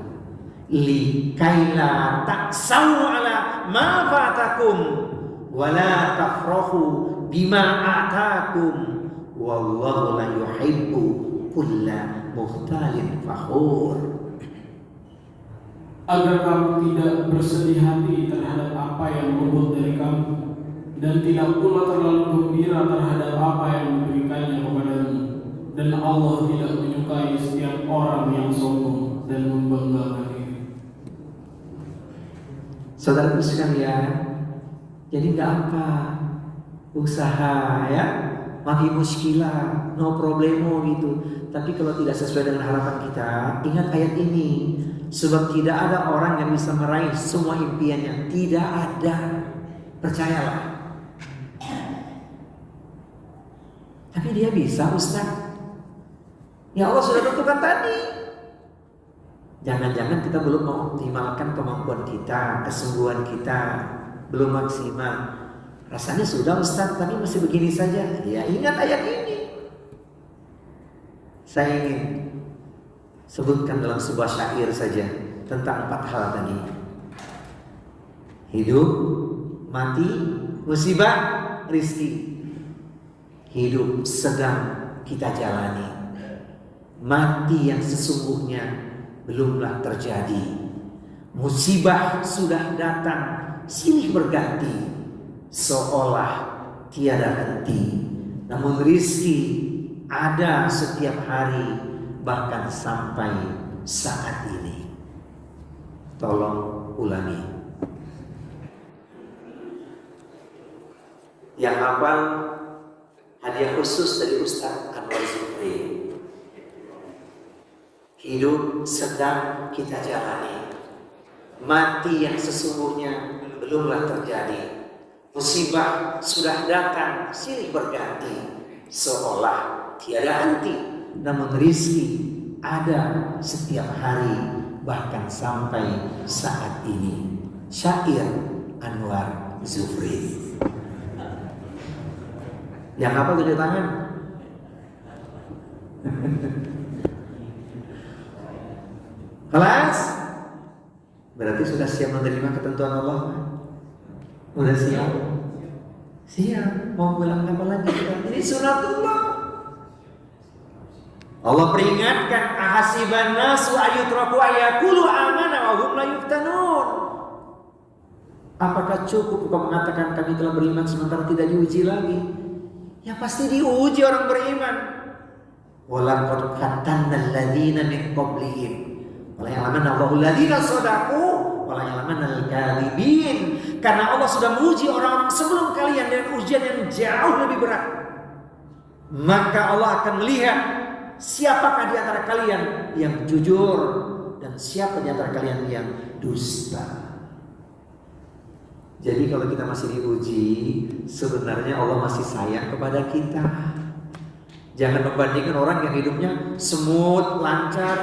Likaila taksau ala ma fatakum wala tafrahu bima atakum wallahu la yuhibbu kulla muhtalin fakhur. Agar kamu tidak bersedih hati terhadap apa yang luput dari kamu, dan tidak pula terlalu gembira terhadap apa yang diberikannya kepadamu. Dan Allah tidak menyukai setiap orang yang sombong dan membanggakan diri. Saudara sekalian, jadi nggak apa usaha ya, maki muskilah, no problemo gitu. Tapi kalau tidak sesuai dengan harapan kita, ingat ayat ini. Sebab tidak ada orang yang bisa meraih semua impiannya. Tidak ada. Percayalah. Tapi dia bisa, Ustaz. Ya Allah sudah tentukan tadi. Jangan-jangan kita belum mengoptimalkan kemampuan kita, kesungguhan kita belum maksimal. Rasanya sudah Ustaz, tapi masih begini saja. Ya ingat ayat ini. Saya ingin sebutkan dalam sebuah syair saja tentang 4 hal tadi. Hidup, mati, musibah, rizki. Hidup sedang kita jalani. Mati yang sesungguhnya belumlah terjadi. Musibah sudah datang silih berganti, seolah tiada henti. Namun rizki ada setiap hari, bahkan sampai saat ini. Tolong ulangi. Yang hafal hadiah khusus dari Ustaz Anwar Zufri. Hidup sedang kita jalani. Mati yang sesungguhnya belumlah terjadi. Musibah sudah datang silih berganti, seolah tiada henti. Namun rizki ada setiap hari, bahkan sampai saat ini. Syair Anwar Zufri. Yang apa tunjuk tangan? Kelas? Berarti sudah siap menerima ketentuan Allah? Sudah siap? Siap. Mau bilang apa lagi? Ini sunatullah. Allah peringatkan, ahasiban nasu ayutraku ayakulu amana wa hum la yuftanun. Apakah cukup kau mengatakan kami telah beriman sementara tidak diuji lagi? Ya pasti diuji orang beriman. Walaqad fatanna alladziina min qablihim wala ya'lamanna Allahu alladziina shadaqu wala ya'lamanna al-kadzibin. Karena Allah sudah menguji orang-orang sebelum kalian dengan ujian yang jauh lebih berat. Maka Allah akan melihat siapakah di antara kalian yang jujur dan siapa di antara kalian yang dusta. Jadi kalau kita masih diuji, sebenarnya Allah masih sayang kepada kita. Jangan membandingkan orang yang hidupnya smooth, lancar,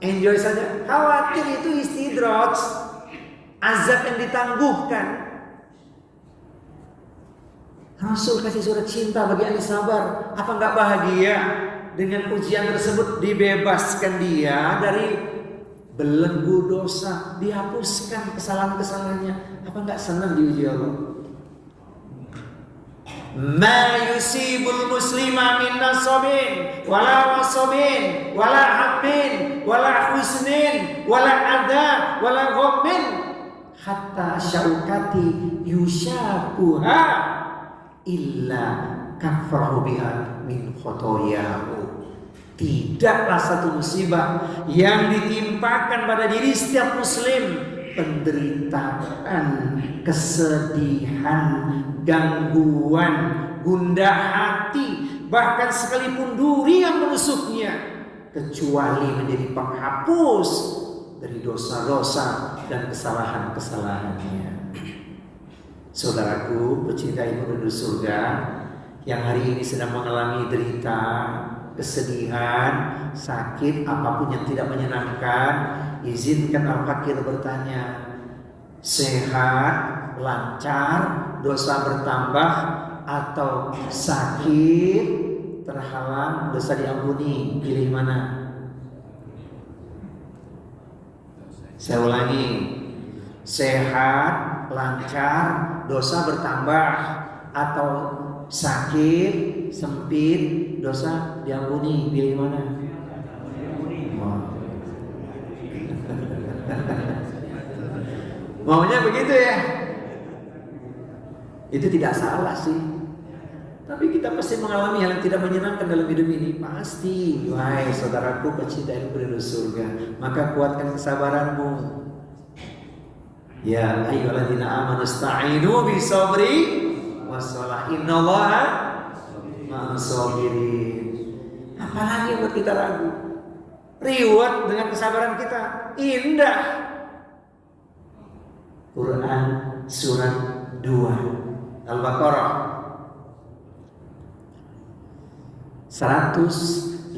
enjoy saja. Khawatir itu istidraj, azab yang ditangguhkan. Rasul kasih surat cinta bagi ahli sabar. Apa enggak bahagia dengan ujian tersebut? Dibebaskan dia dari belenggu dosa, dihapuskan kesalahan-kesalahannya. Apa enggak senang diuji Allah? Ma yusibul muslima min nasabin wala wasabin wala hammin wala husnin wala adha wala ghammin hatta syaukati yushakuha illa kafarahu biha min khotoyahu. Tidaklah satu musibah yang ditimpakan pada diri setiap muslim, penderitaan, kesedihan, gangguan, gundah hati, bahkan sekalipun duri yang menusuknya, kecuali menjadi penghapus dari dosa-dosa dan kesalahan-kesalahannya. Saudaraku pecinta ilmu menuju surga yang hari ini sedang mengalami derita, kesedihan, sakit, apapun yang tidak menyenangkan, izinkan Al-Fakir bertanya, sehat, lancar, dosa bertambah, atau sakit, terhalang, dosa diampuni, pilih mana? Saya ulangi, sehat, lancar, dosa bertambah, atau sakit, sempit, dosa diampuni, pilih mana? Maunya begitu ya. Itu tidak salah sih. Tapi kita pasti mengalami hal yang tidak menyenangkan dalam hidup ini. Pasti. Wahai saudaraku pecinta ilmu menuju surga, maka kuatkan kesabaranmu. Ya ayyuhalladzina amanu ista'inu bisabri wassalah innallaha ma'as sabirin. Apalagi yang buat kita ragu? Reward dengan kesabaran kita indah. Quran surat 2 Al-Baqarah 155.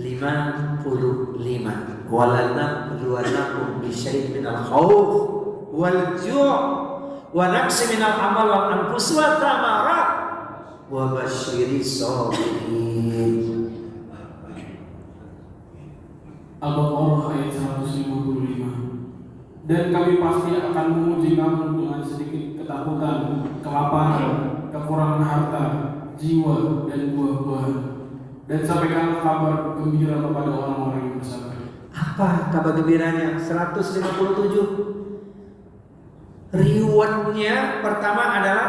Walanabluwannakum bisyai'in minal khawf wal ju' wa naqsin minal amal wal anfus wa thamarat wa basyiris sabirin. Al-Baqarah ayat 155. Dan kami pasti akan menguji kamu dengan sedikit ketakutan, kelaparan, kekurangan harta, jiwa, dan buah-buahan. Dan sampaikan kabar gembira kepada orang-orang yang bersabar. Apa kabar gembiranya? 157. Rewardnya pertama adalah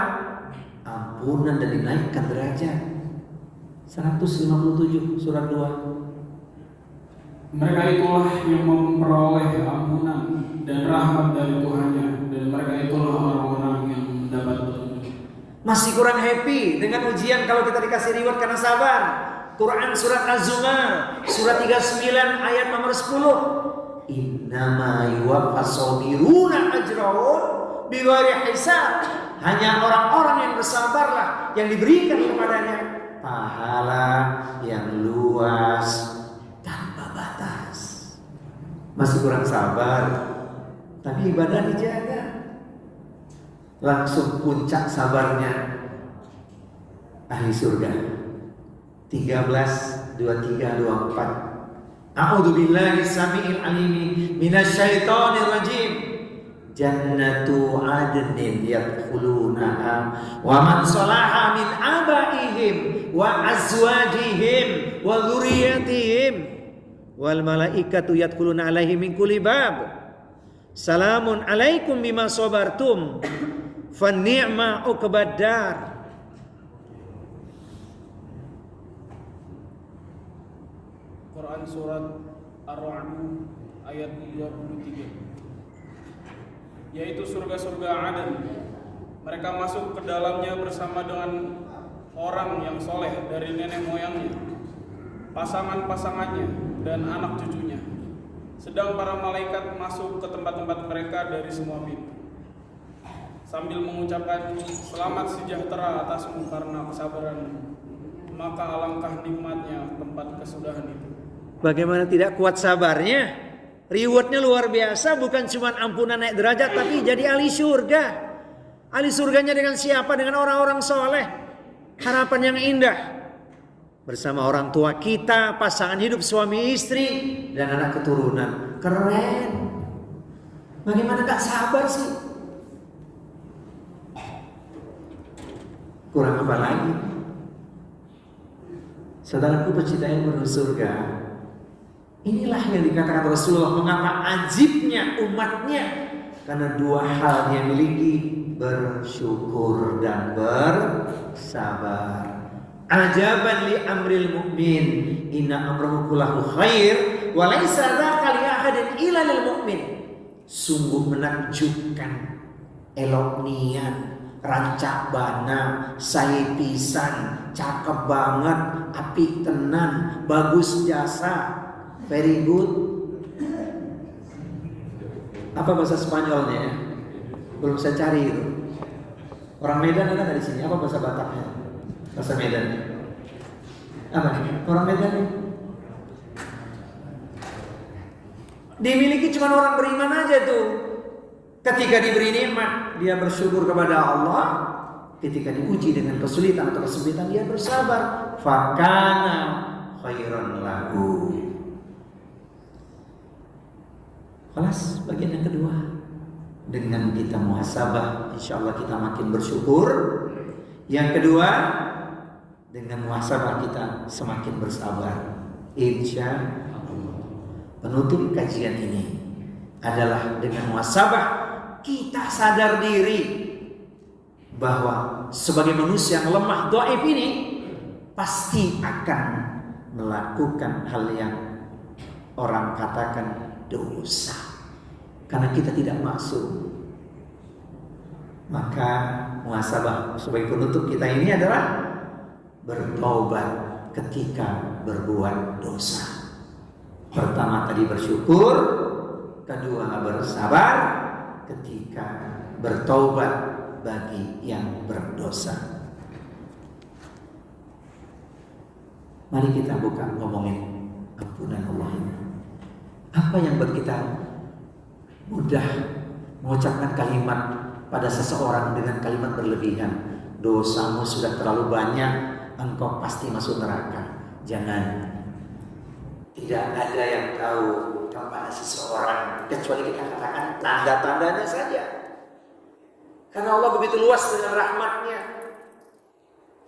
ampunan dan dinaikkan derajat. 157 surat 2. Mereka itulah yang memperoleh ampunan dan rahmat dari Tuhannya, dan mereka itulah orang-orang yang mendapat petunjuk. Masih kurang happy dengan ujian kalau kita dikasih reward karena sabar. Quran surat Az-Zumar surat 39 ayat nomor 10. Innama yuwaffas sabiruna ajrahum bighairi hisab. Hanya orang-orang yang bersabarlah yang diberikan kepadanya pahala yang luas tanpa batas. Masih kurang sabar, tapi ibadah dijaga. Langsung puncak sabarnya ahli surga. 13, 23, 24. A'udzubillahi samiil alimi minasyaitonir rajim. Jannatu adnin yadkhulunaha wa man salaha min abaihim wa azwajihim wa dzurriyyatihim wal malaikatu yadkhuluna alaihi min kulli bab. Salamun alaikum bima sabartum fa ni'ma uqbad dar. Quran surat Ar-Ra'd ayat 23. Yaitu surga-surga Aden. Mereka masuk ke dalamnya bersama dengan orang yang soleh dari nenek moyangnya, pasangan-pasangannya, dan anak cucunya. Sedang para malaikat masuk ke tempat-tempat mereka dari semua pintu, sambil mengucapkan selamat sejahtera atasmu karena kesabaranmu. Maka alangkah nikmatnya tempat kesudahan itu. Bagaimana tidak kuat sabarnya? Rewardnya luar biasa, bukan cuma ampunan naik derajat, tapi jadi ahli surga. Ahli surganya dengan siapa? Dengan orang-orang soleh. Harapan yang indah. Bersama orang tua kita, pasangan hidup suami istri, dan anak keturunan. Keren. Bagaimana gak sabar sih? Kurang apa lagi? Saudaraku pecinta yang menuju surga, inilah yang dikatakan Rasulullah mengapa ajibnya umatnya, karena dua hal yang miliki, bersyukur dan bersabar. Ajaban li amril mu'min, inna amrahu kullahu khair wa laisa dzaka li ahadin illa lil mu'min. Sungguh menakjubkan, elok niat, rancak bana, saya pisan, cakep banget, apik tenan, bagus jasa, very good. Apa bahasa Spanyolnya ya? Belum saya cari itu. Orang Medan ada nggak di sini? Apa bahasa Bataknya? Bahasa Medan. Apa? Orang Medan nih. Dimiliki cuma orang beriman aja tuh. Ketika diberi nikmat, dia bersyukur kepada Allah. Ketika diuji dengan kesulitan atau kesempitan, dia bersabar. Fakana khairan lahu. Kelas bagian yang kedua, dengan kita muhasabah, insya Allah kita makin bersyukur. Yang kedua, dengan muhasabah kita semakin bersabar, insya Allah. Penutup kajian ini adalah dengan muhasabah kita sadar diri bahwa sebagai manusia yang lemah, dhaif ini pasti akan melakukan hal yang orang katakan dosa, karena kita tidak maksud. Maka muhasabah sebagai penutup kita ini adalah bertaubat ketika berbuat dosa. Pertama tadi bersyukur, kedua bersabar ketika bertaubat bagi yang berdosa. Mari kita buka ngomongin ampunan Allah ini. Apa yang buat kita mudah mengucapkan kalimat pada seseorang dengan kalimat berlebihan? Dosamu sudah terlalu banyak, engkau pasti masuk neraka. Jangan. Tidak ada yang tahu kepada seseorang kecuali kita katakan tanda-tandanya saja. Karena Allah begitu luas dengan rahmatnya.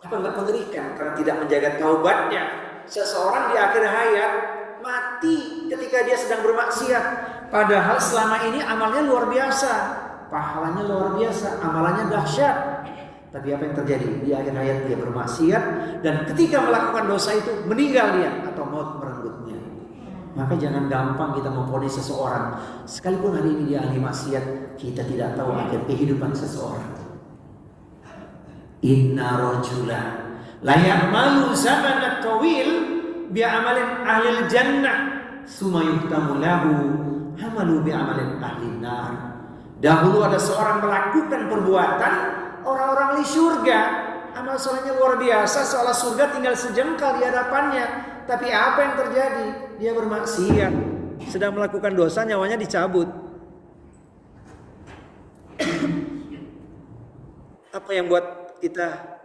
Apa enggak mengerikan karena tidak menjaga taubatnya? Seseorang di akhir hayat mati ketika dia sedang bermaksiat, padahal selama ini amalnya luar biasa, pahalanya luar biasa, amalannya dahsyat. Tapi apa yang terjadi? Di akhir hayat dia bermaksiat, dan ketika melakukan dosa itu meninggal dia atau maut merenggutnya. Maka jangan gampang kita memvonis seseorang, sekalipun hari ini dia ahli maksiat, kita tidak tahu akhir kehidupan seseorang. Inna rajula la ya'malu zamanan tawil bi'amalin ahlil jannah summa yuhtamu lahu amalu bi'amalin ahlin nar. Dahulu ada seorang melakukan perbuatan orang-orang di surga, amal solehnya luar biasa, seolah surga tinggal sejengkal di hadapannya. Tapi apa yang terjadi? Dia bermaksiat, sedang melakukan dosa, nyawanya dicabut. Apa yang buat kita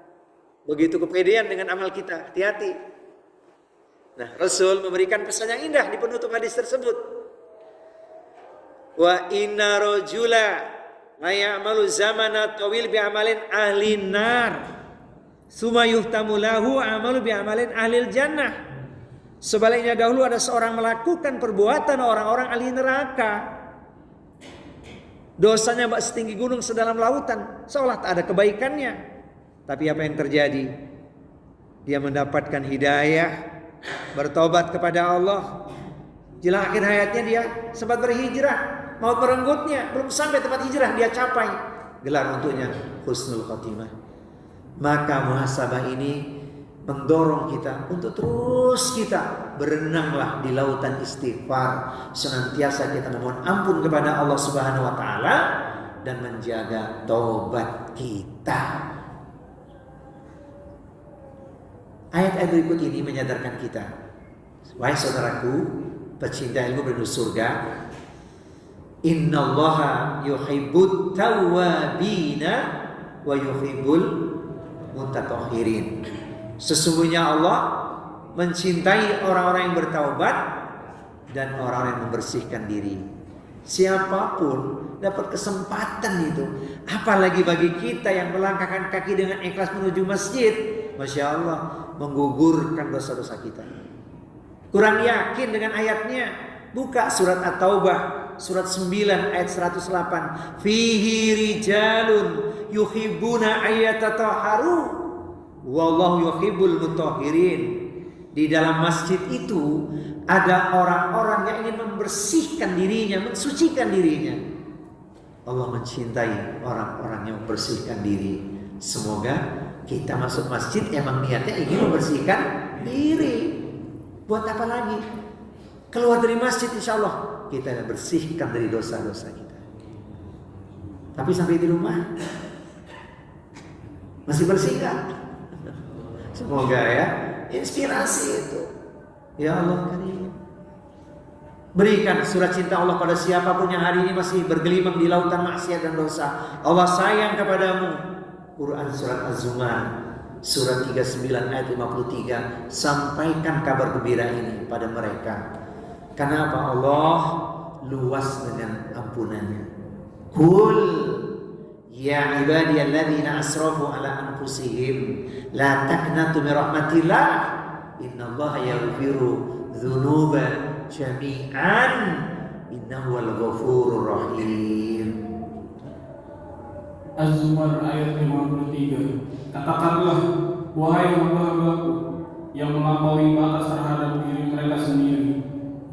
begitu kepedean dengan amal kita? Hati-hati. Nah, Rasul memberikan pesan yang indah di penutup hadis tersebut. Wa inna rajula la ya'malu zamana tawil bi amalin ahli nar summa yuhtamu lahu amalu bi amalin ahlil jannah. Sebaliknya dahulu ada seorang melakukan perbuatan orang-orang ahli neraka. Dosanya bak setinggi gunung sedalam lautan, seolah tak ada kebaikannya. Tapi apa yang terjadi? Dia mendapatkan hidayah, bertobat kepada Allah. Jelang akhir hayatnya dia sempat berhijrah, maut merenggutnya, belum sampai tempat hijrah dia capai. Gelar untuknya husnul khotimah. Maka muhasabah ini mendorong kita untuk terus kita berenanglah di lautan istighfar, senantiasa kita memohon ampun kepada Allah Subhanahu wa taala dan menjaga taubat kita. Ayat-ayat berikut ini menyadarkan kita, wahai saudaraku pecinta ilmu penduduk surga, innallaha yuhibbut tawwabina wa yuhibbul mutatahhirin. Sesungguhnya Allah mencintai orang-orang yang bertaubat dan orang-orang yang membersihkan diri. Siapapun dapat kesempatan itu, apalagi bagi kita yang melangkahkan kaki dengan ikhlas menuju masjid, Masya Allah, menggugurkan dosa-dosa kita. Kurang yakin dengan ayatnya? Buka surat At-Taubah, surat 9 ayat 108. Fihi rijalun yuhibbuna ayatatahharu wallahu yuhibbul mutahhirin. Di dalam masjid itu ada orang-orang yang ingin membersihkan dirinya, mensucikan dirinya. Allah mencintai orang-orang yang membersihkan diri. Semoga kita masuk masjid emang niatnya ingin membersihkan diri. Buat apa lagi? Keluar dari masjid insya Allah kita bersihkan dari dosa-dosa kita. Tapi sampai di rumah masih bersih kan? Semoga ya inspirasi itu. Ya Allah Karim, berikan surat cinta Allah pada siapapun yang hari ini masih bergelimang di lautan maksiat dan dosa. Allah sayang kepadamu. Quran surat Az-Zumar surat 39 ayat 53. Sampaikan kabar gembira ini pada mereka. Karena apa? Allah luas dengan ampunannya. Qul ya ibadiyalladzina asrafu ala anfusihim la taqnatu min rahmatillah innallaha yaghfiru dzunuba jami'an innahu wal ghafurur rahim. Az-Zumar ayat 53. Katakanlah, wahai hamba-hambaku yang melampaui batas terhadap diri mereka sendiri,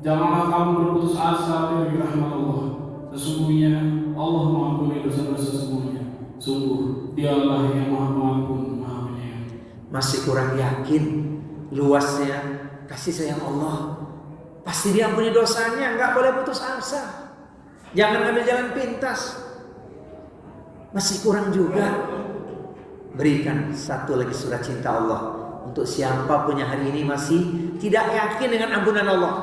janganlah kamu berputus asa dari rahmat Allah. Sesungguhnya Allah mengampuni dosa-dosa semuanya. Sungguh Dialah yang Maha Pengampun, Maha Penyayang. Masih kurang yakin luasnya kasih sayang Allah? Pasti diampuni dosanya, nggak boleh putus asa. Jangan ambil jalan pintas. Masih kurang juga. Berikan satu lagi surat cinta Allah untuk siapapun yang hari ini masih tidak yakin dengan ampunan Allah.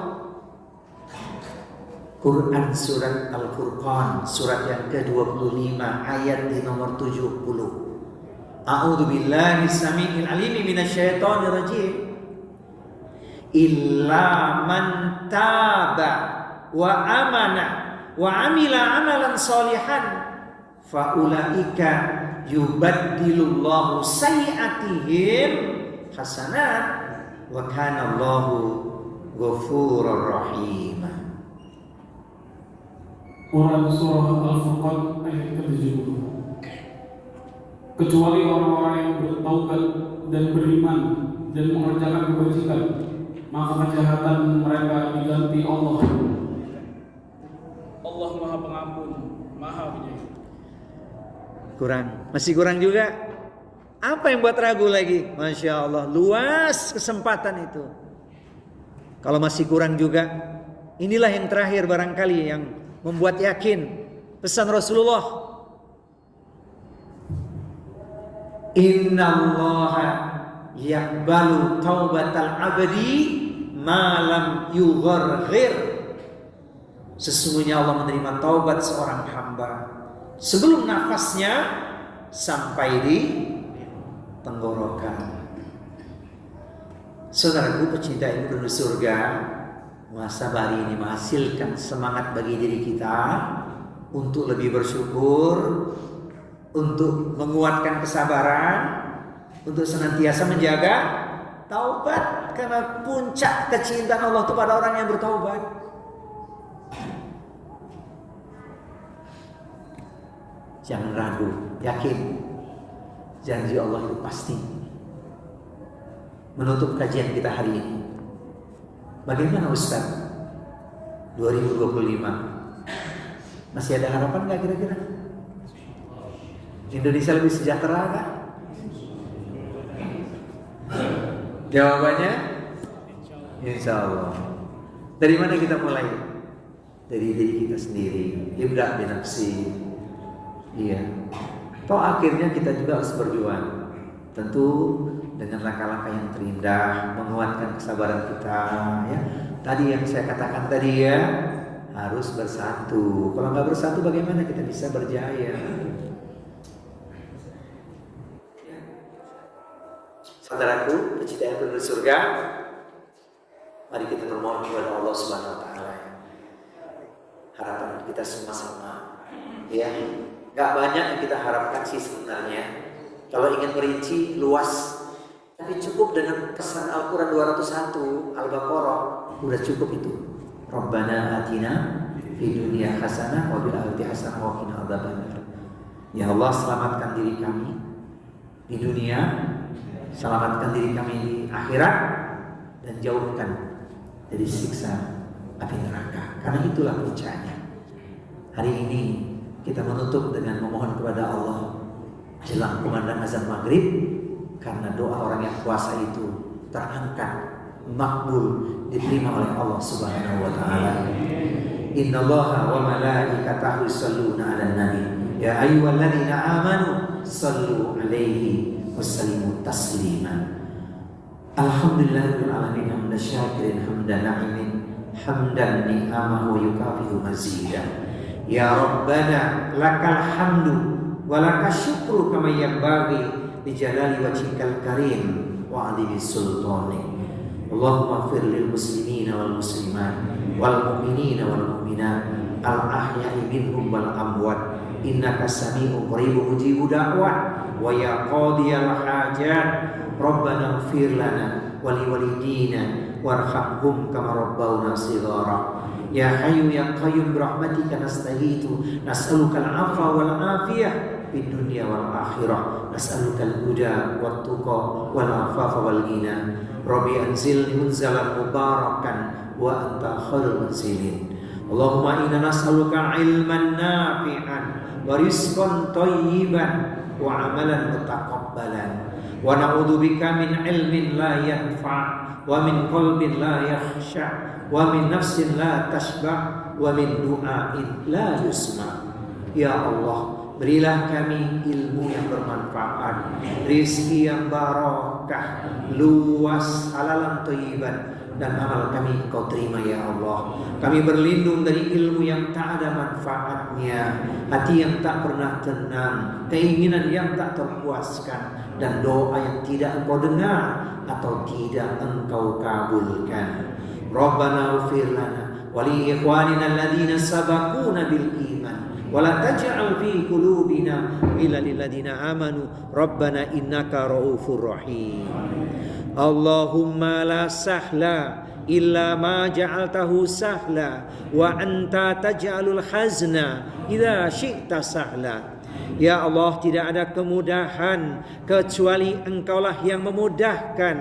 Quran surat Al-Furqan surat yang ke-25 ayat di nomor 70. A'udzu billahi samii'il alim minasyaitonir rajim. Illa man taba wa amana wa amila amalan sholihan fa ulaika yubaddilullahu sayyi'atihim hasanat wa kana Allahu ghafurur rahim. Quran surah Al-Furqan ayat ke-70. Kecuali orang-orang yang bertaubat dan beriman dan mengerjakan kebajikan, maka kejahatan mereka diganti Allah. Allah Maha Pengampun, Maha Penyayang. Masih kurang juga. Apa yang buat ragu lagi? Masya Allah, luas kesempatan itu. Kalau masih kurang juga, inilah yang terakhir barangkali yang membuat yakin pesan Rasulullah. Innallaha yaqbalu taubatal abdi ma lam yugharghir. Sesungguhnya Allah menerima taubat seorang hamba sebelum nafasnya sampai di tenggorokan. Saudaraku pecinta ilmu penduduk surga, muhasabah hari ini menghasilkan semangat bagi diri kita untuk lebih bersyukur, untuk menguatkan kesabaran, untuk senantiasa menjaga Taubat karena puncak kecintaan Allah itu pada orang yang bertaubat. Jangan ragu, yakin janji Allah itu pasti. Menutup kajian kita hari ini, bagaimana Ustaz? 2025 masih ada harapan nggak kira-kira? Indonesia lebih sejahtera kan? Jawabannya Insya Allah. Dari mana kita mulai? Dari diri kita sendiri. Ibda binafsi. Iya. Toh akhirnya kita juga harus berjuang. Tentu dengan langkah-langkah yang terindah, menguatkan kesabaran kita. Ya. Tadi yang saya katakan tadi ya, harus bersatu. Kalau nggak bersatu, bagaimana kita bisa berjaya? Saudaraku, pecinta yang penduduk surga, mari kita bermohon kepada Allah Subhanahu Wa Taala. Harapan kita semua sama, ya. Gak banyak yang kita harapkan sih sebenarnya. Kalau ingin merinci luas, tapi cukup dengan pesan Al-Quran 201 Al-Baqarah, udah cukup itu. Rabbana atina fid dunya hasanah wa fil akhirati hasanah wa qina adzabannar. Ya Allah, selamatkan diri kami di dunia, selamatkan diri kami di akhirat, dan jauhkan dari siksa api neraka. Karena itulah puncaknya. Hari ini kita menutup dengan memohon kepada Allah jelang kumandang azan maghrib, karena doa orang yang puasa itu terangkat, makbul, diterima oleh Allah Subhanahu Wa Taala. Innallaha wa malaikatahu yusholluna 'alan nabi ya ayyuhalladzina amanu shallu 'alaihi wasallimu taslima. Alhamdulillahirabbil alamin hamdan syakirin hamdan na'imin hamdan ni'amahu yukafi'u mazidah. Ya Rabbana lakal hamdu wa lakas syukru kama yanbaghi li jalali wajhikal karim wa 'azimi sultanik. Allahumma ighfir lil muslimina wal muslimat wal mu'minina wal mu'minat al ahya'i minhum wal amwat innaka sami'un qaribun mujibud da'wat wa ya qadiyal hajat Rabbana ighfir lana wa li walidina warhamhum kama rabbawna shighara. Ya Hayyu ya Qayyum birahmatika nastaghiitsu nas'alukal 'afwa wal 'afiyah fid dunya wal akhirah nas'alukal huda wat tuqa wal 'afafa wal ghina. Rabbi anzilni munzalan mubarakan wa anta khairul munzilin. Allahumma inna nas'aluka 'ilman nafi'an wa rizqan thayyiban wa 'amalan mutaqabbalan wa na'udzubika min 'ilmin la yanfa' wa min qalbin la yakhsha' wa min nafsin la tashba' wa min du'ain la yusma'. Ya Allah, berilah kami ilmu yang bermanfaat, rizki yang barakah, luas, halalan thayyiban, dan amal kami Kau terima ya Allah. Kami berlindung dari ilmu yang tak ada manfaatnya, hati yang tak pernah tenang, keinginan yang tak terpuaskan, dan doa yang tidak Engkau dengar atau tidak Engkau kabulkan. Rabbana ighfir lana wa li ikhwanina alladhina sabaquna bil iman wa la taj'al fi qulubina ghillan lil ladzina amanu Rabbana innaka ra'ufur rahim. Allahumma la sahla illa ma ja'altahu sahla wa anta taj'alul hazna idza syi'ta sahla. Ya Allah, tidak ada kemudahan kecuali Engkaulah yang memudahkan,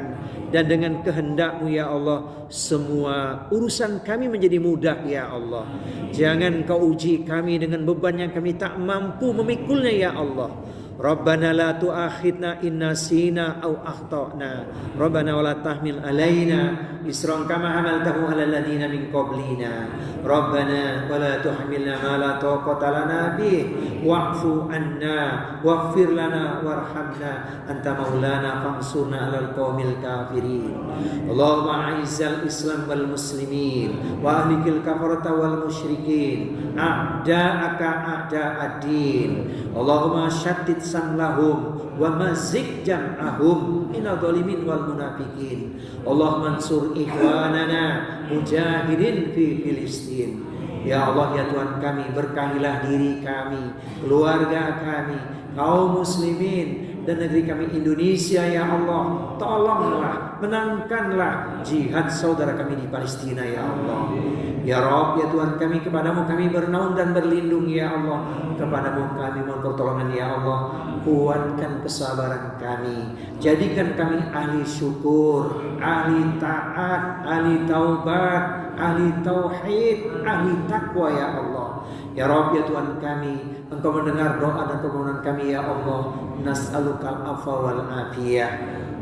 dan dengan kehendak-Mu ya Allah semua urusan kami menjadi mudah ya Allah. Jangan Kau uji kami dengan beban yang kami tak mampu memikulnya ya Allah. Rabbana la tu'akhidna in nasina aw akhtana. Rabbana wa la tahmil alaina isran kama hamaltahu ala alladziina min qablina. Rabbana wa la tuhammilna ma la taqata lana bih wa'fu anna waghfir lana warhamna anta maulana fansurna 'alal qaumil kafirin. Allahumma a'izzal islam wal muslimin wa ahlikil kafarata wal musyrikin a'da'aka a'da'ad-din. Allahumma syattid samlahum wa mazik jam'ahum minal zalimin wal munafikin. Allahumma ansur ikhwanana mujahidin fi Filistin. Ya Allah, ya Tuhan kami, berkahilah diri kami, keluarga kami, kaum muslimin dan negeri kami Indonesia ya Allah. Tolonglah, menangkanlah jihad saudara kami di Palestina ya Allah. Ya Rabb, ya Tuhan kami, kepadamu kami bernaung dan berlindung ya Allah. Kepadamu kami mohon pertolongan ya Allah. Kuatkan kesabaran kami, jadikan kami ahli syukur, ahli taat, ahli taubat, ahli tauhid, ahli takwa ya Allah. Ya Rabb, ya Tuhan kami, Engkau mendengar doa dan permohonan kami ya Allah. Nas'alukal afwa wal afiyah.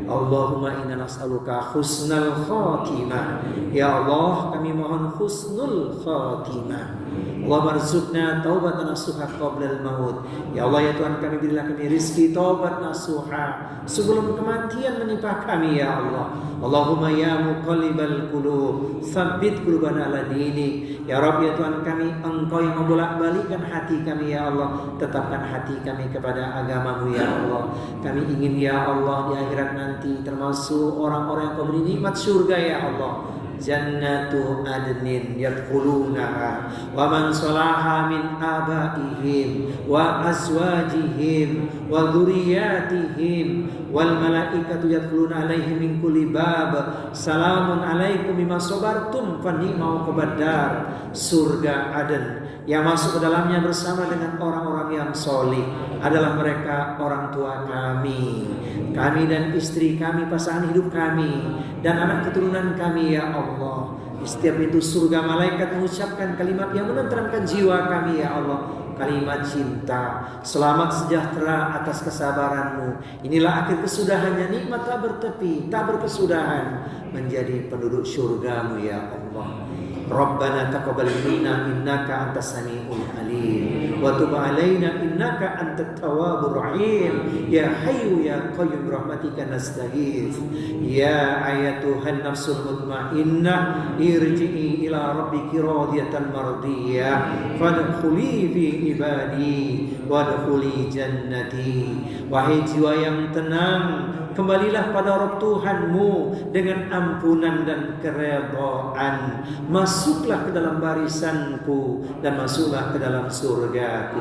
Allahumma inna nas'aluka husnal khatimah. Ya Allah, kami mohon husnul khatimah. Allah marzuqna taubatan nasuha qabla al-maut. Ya Allah, ya Tuhan kami, berilah kami rizki taubat nasuha sebelum kematian menimpa kami ya Allah. Allahumma ya muqallibal qulub, tsabbit qulubana ala dinik. Ya Rabb, ya Tuhan kami, Engkau yang membolak-balikkan hati kami ya Allah. Tetapkan hati kami kepada agama-Mu ya Allah. Kami ingin ya Allah di akhirat nanti termasuk orang-orang yang Kau beri nikmat surga ya Allah. Jannatu adnin yadkhulunaha wa man salaha min abaihim wa azwajihim wa dzurriyyatihim wal malaikatu yadkhuluna alaihim min kulli bab. Salamun alaikum bima sabartum fa ni'ma uqbadar. Surga Aden yang masuk ke dalamnya bersama dengan orang-orang yang solih adalah mereka orang tua kami, kami dan istri kami, pasangan hidup kami, dan anak keturunan kami ya Allah. Di setiap itu surga malaikat mengucapkan kalimat yang menenteramkan jiwa kami ya Allah. Kalimat cinta, selamat sejahtera atas kesabaranmu. Inilah akhir kesudahannya, nikmat tak bertepi, tak berkesudahan, menjadi penduduk surgamu ya Allah. Rabbana taqabbal minna innaka antas samiul alim wa tub alaina innaka antat tawwabur rahim. Ya hayyu ya qayyum rahmatika nastaghits. Ya ayatuhan nafsul mutmainnah irji'i ila rabbiki radiyatan mardiyah fadkhuli fi ibadi wadkhuli jannati. Wahai jiwa yang tenang, kembalilah pada Rabb Tuhanmu dengan ampunan dan keredaan. Masuklah ke dalam barisanku dan masuklah ke dalam surgaku.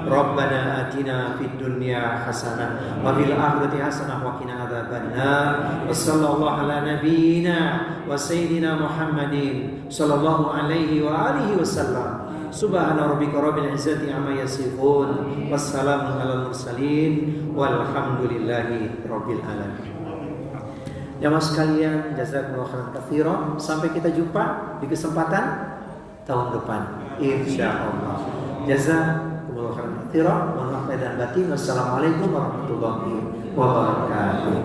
Rabbana atina fid dunya hasanah wa fil akhirati hasanah wa qina adzabannar. Wassallallahu ala nabiyyina wa sayyidina Muhammadin sallallahu alaihi wa alihi wasallam. Subhana rabbika rabbil izzati amma yasifun. Wassalamu alal mursalin walhamdulillahi rabbil alamin. Jamaah sekalian, jazakumullah khairan katsiran. Sampai kita jumpa di kesempatan tahun depan insyaallah. Jazakumullah khairan katsiran. Mohon maaf lahir dan batin. Wassalamualaikum warahmatullahi wabarakatuh.